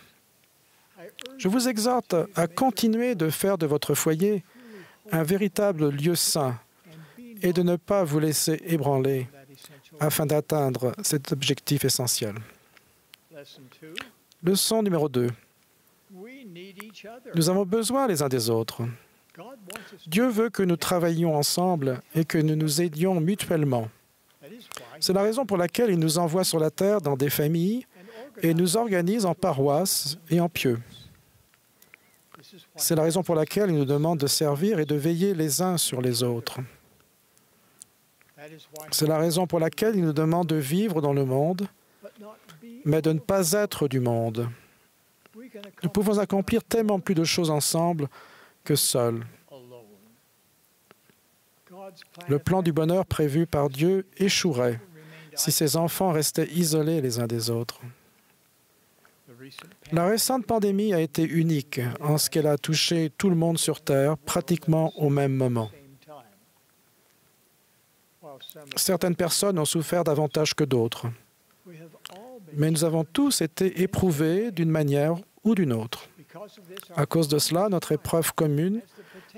Je vous exhorte à continuer de faire de votre foyer un véritable lieu saint et de ne pas vous laisser ébranler afin d'atteindre cet objectif essentiel. Leçon numéro 2. Nous avons besoin les uns des autres. Dieu veut que nous travaillions ensemble et que nous nous aidions mutuellement. C'est la raison pour laquelle il nous envoie sur la terre dans des familles et nous organise en paroisses et en pieux. C'est la raison pour laquelle il nous demande de servir et de veiller les uns sur les autres. C'est la raison pour laquelle il nous demande de vivre dans le monde, mais de ne pas être du monde. Nous pouvons accomplir tellement plus de choses ensemble que seuls. Le plan du bonheur prévu par Dieu échouerait si ses enfants restaient isolés les uns des autres. La récente pandémie a été unique en ce qu'elle a touché tout le monde sur Terre pratiquement au même moment. Certaines personnes ont souffert davantage que d'autres, mais nous avons tous été éprouvés d'une manière ou d'une autre. À cause de cela, notre épreuve commune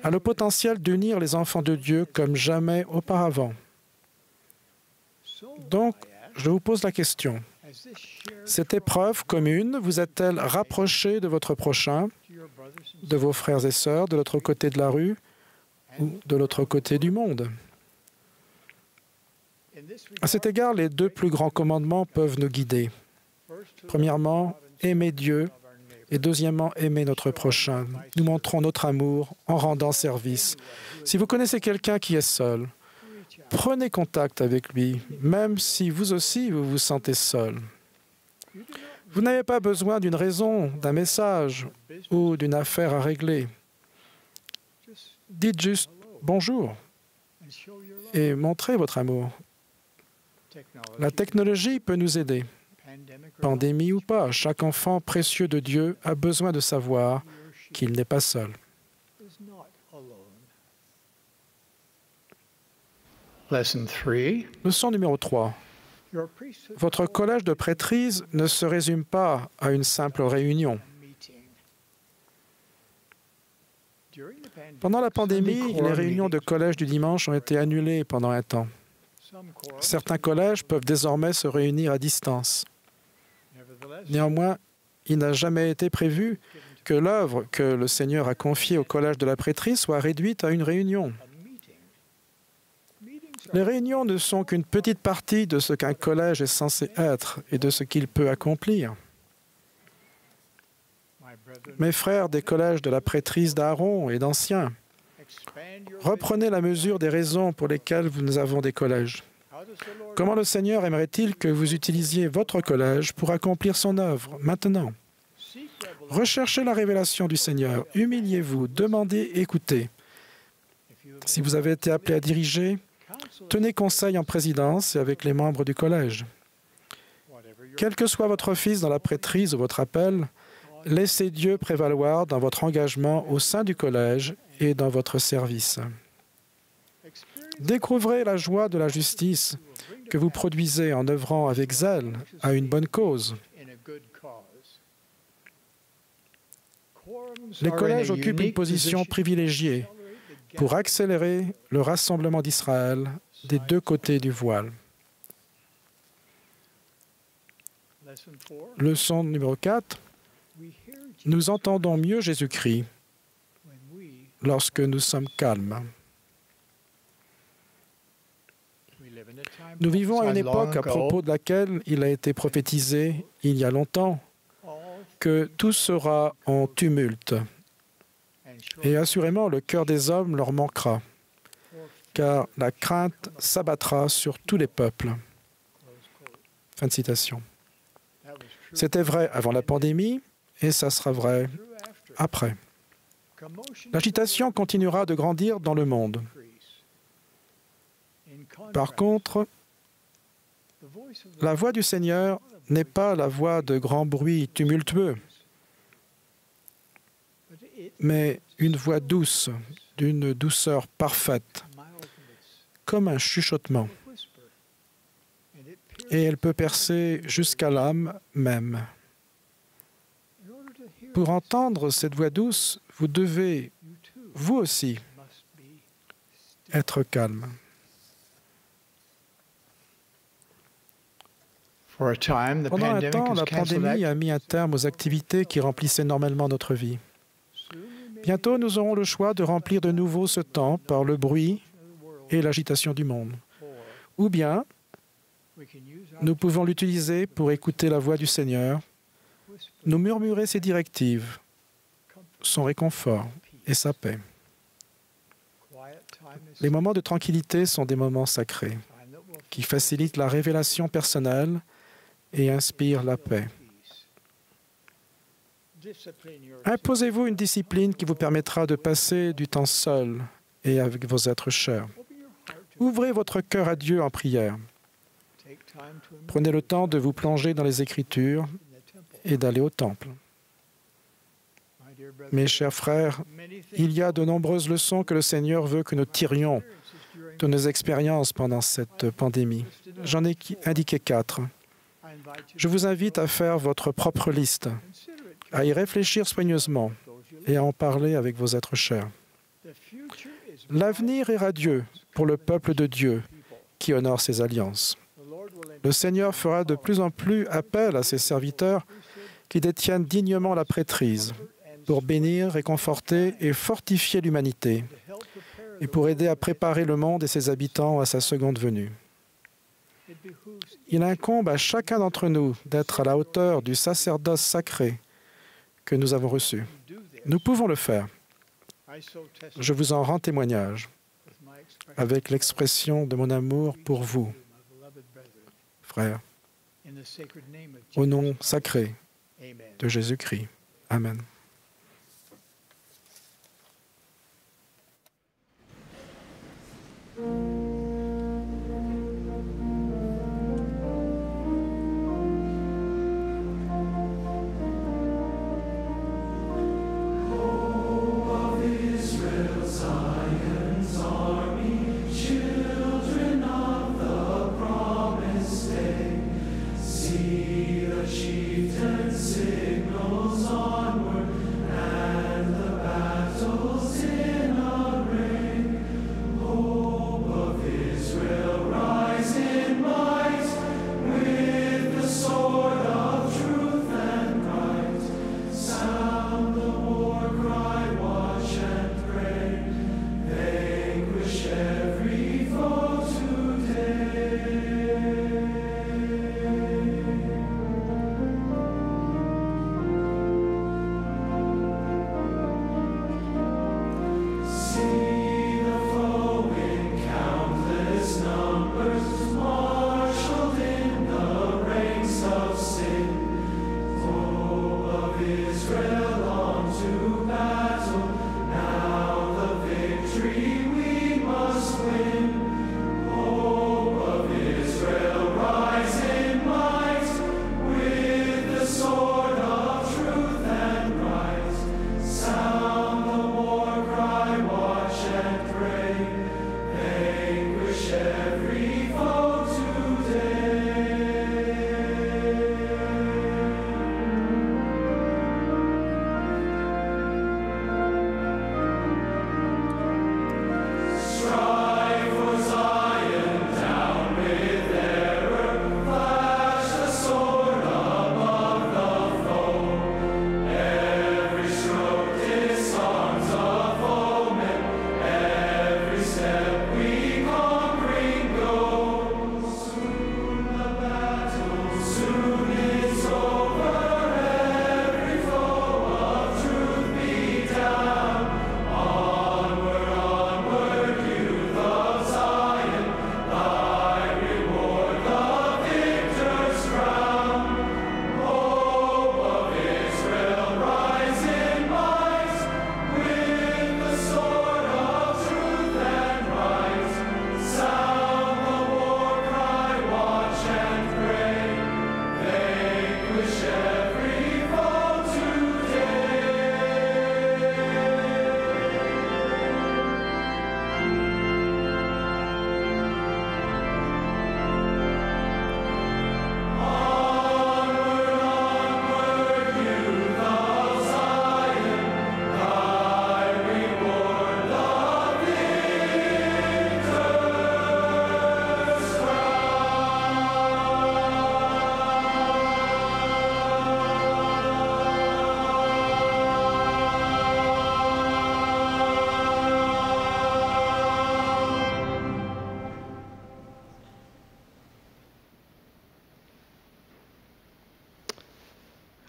a le potentiel d'unir les enfants de Dieu comme jamais auparavant. Donc, je vous pose la question. Cette épreuve commune vous a-t-elle rapproché de votre prochain, de vos frères et sœurs de l'autre côté de la rue ou de l'autre côté du monde? À cet égard, les deux plus grands commandements peuvent nous guider. Premièrement, aimer Dieu et deuxièmement, aimer notre prochain. Nous montrons notre amour en rendant service. Si vous connaissez quelqu'un qui est seul, prenez contact avec lui, même si vous aussi vous vous sentez seul. Vous n'avez pas besoin d'une raison, d'un message ou d'une affaire à régler. Dites juste bonjour et montrez votre amour. La technologie peut nous aider. Pandémie ou pas, chaque enfant précieux de Dieu a besoin de savoir qu'il n'est pas seul. Leçon numéro 3. Votre collège de prêtrise ne se résume pas à une simple réunion. Pendant la pandémie, les réunions de collège du dimanche ont été annulées pendant un temps. Certains collèges peuvent désormais se réunir à distance. Néanmoins, il n'a jamais été prévu que l'œuvre que le Seigneur a confiée au collège de la prêtrise soit réduite à une réunion. Les réunions ne sont qu'une petite partie de ce qu'un collège est censé être et de ce qu'il peut accomplir. Mes frères des collèges de la prêtrise d'Aaron et d'Anciens, reprenez la mesure des raisons pour lesquelles nous avons des collèges. Comment le Seigneur aimerait-il que vous utilisiez votre collège pour accomplir son œuvre maintenant? Recherchez la révélation du Seigneur, humiliez-vous, demandez, écoutez. Si vous avez été appelé à diriger, tenez conseil en présidence et avec les membres du collège. Quel que soit votre office dans la prêtrise ou votre appel, laissez Dieu prévaloir dans votre engagement au sein du collège et dans votre service. Découvrez la joie de la justice que vous produisez en œuvrant avec zèle à une bonne cause. Les collèges occupent une position privilégiée pour accélérer le rassemblement d'Israël des deux côtés du voile. Leçon numéro 4. Nous entendons mieux Jésus-Christ lorsque nous sommes calmes. Nous vivons à une époque à propos de laquelle il a été prophétisé il y a longtemps que tout sera en tumulte. Et assurément, le cœur des hommes leur manquera, car la crainte s'abattra sur tous les peuples. Fin de citation. C'était vrai avant la pandémie et ça sera vrai après. L'agitation continuera de grandir dans le monde. Par contre, la voix du Seigneur n'est pas la voix de grands bruits tumultueux, mais une voix douce, d'une douceur parfaite, comme un chuchotement. Et elle peut percer jusqu'à l'âme même. Pour entendre cette voix douce, vous devez, vous aussi, être calme. Pendant un temps, la pandémie a mis un terme aux activités qui remplissaient normalement notre vie. Bientôt, nous aurons le choix de remplir de nouveau ce temps par le bruit et l'agitation du monde. Ou bien, nous pouvons l'utiliser pour écouter la voix du Seigneur, nous murmurer ses directives, son réconfort et sa paix. Les moments de tranquillité sont des moments sacrés qui facilitent la révélation personnelle et inspirent la paix. Imposez-vous une discipline qui vous permettra de passer du temps seul et avec vos êtres chers. Ouvrez votre cœur à Dieu en prière. Prenez le temps de vous plonger dans les Écritures et d'aller au temple. Mes chers frères, il y a de nombreuses leçons que le Seigneur veut que nous tirions de nos expériences pendant cette pandémie. J'en ai indiqué 4. Je vous invite à faire votre propre liste, à y réfléchir soigneusement et à en parler avec vos êtres chers. L'avenir est radieux pour le peuple de Dieu qui honore ses alliances. Le Seigneur fera de plus en plus appel à ses serviteurs qui détiennent dignement la prêtrise pour bénir, réconforter et fortifier l'humanité et pour aider à préparer le monde et ses habitants à sa seconde venue. Il incombe à chacun d'entre nous d'être à la hauteur du sacerdoce sacré que nous avons reçu. Nous pouvons le faire. Je vous en rends témoignage avec l'expression de mon amour pour vous, frères, au nom sacré de Jésus-Christ. Amen.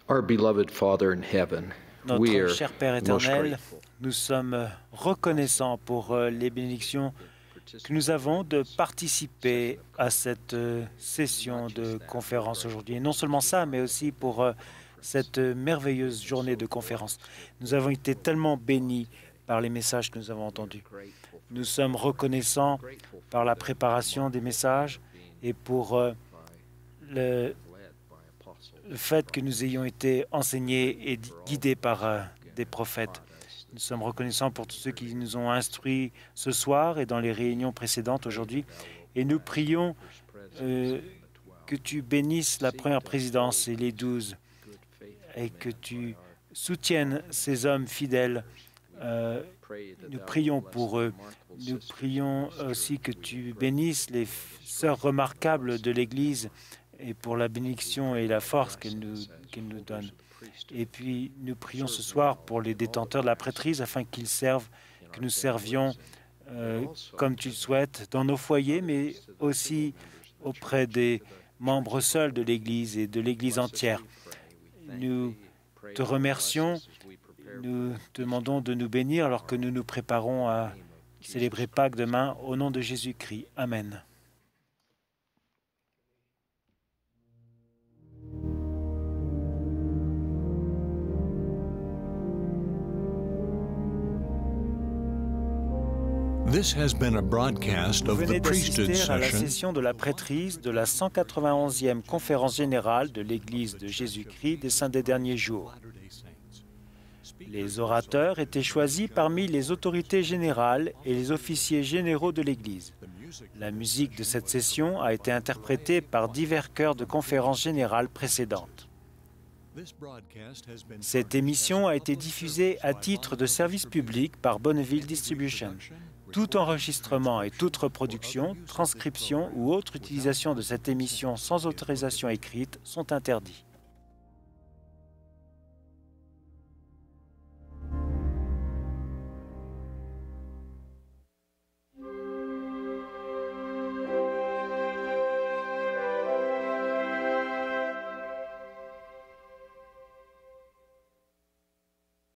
Our beloved Father in heaven, we Notre are cher Père most éternel, grateful. nous sommes reconnaissants pour les bénédictions que nous avons de participer à cette session de conférence aujourd'hui. Et non seulement ça, mais aussi pour cette merveilleuse journée de conférence. Nous avons été tellement bénis par les messages que nous avons entendus. Nous sommes reconnaissants par la préparation des messages et pour le fait que nous ayons été enseignés et guidés par des prophètes. Nous sommes reconnaissants pour tous ceux qui nous ont instruits ce soir et dans les réunions précédentes aujourd'hui. Et nous prions que tu bénisses la première présidence et les 12 et que tu soutiennes ces hommes fidèles. Nous prions pour eux. Nous prions aussi que tu bénisses les sœurs remarquables de l'Église et pour la bénédiction et la force qu'elles nous donnent. Et puis, nous prions ce soir pour les détenteurs de la prêtrise afin qu'ils servent, que nous servions comme tu le souhaites dans nos foyers, mais aussi auprès des membres seuls de l'Église et de l'Église entière. Nous te remercions. Nous te demandons de nous bénir alors que nous nous préparons à célébrer Pâques demain au nom de Jésus-Christ. Amen. This has been a broadcast Vous of venez the priesthood d'assister à la session session de la prêtrise de la 191e conférence générale de l'Église de Jésus-Christ des Saints des Derniers Jours. Les orateurs étaient choisis parmi les autorités générales et les officiers généraux de l'Église. La musique de cette session a été interprétée par divers chœurs de conférences générales précédentes. Cette émission a été diffusée à titre de service public par Bonneville Distribution. Tout enregistrement et toute reproduction, transcription ou autre utilisation de cette émission sans autorisation écrite sont interdits.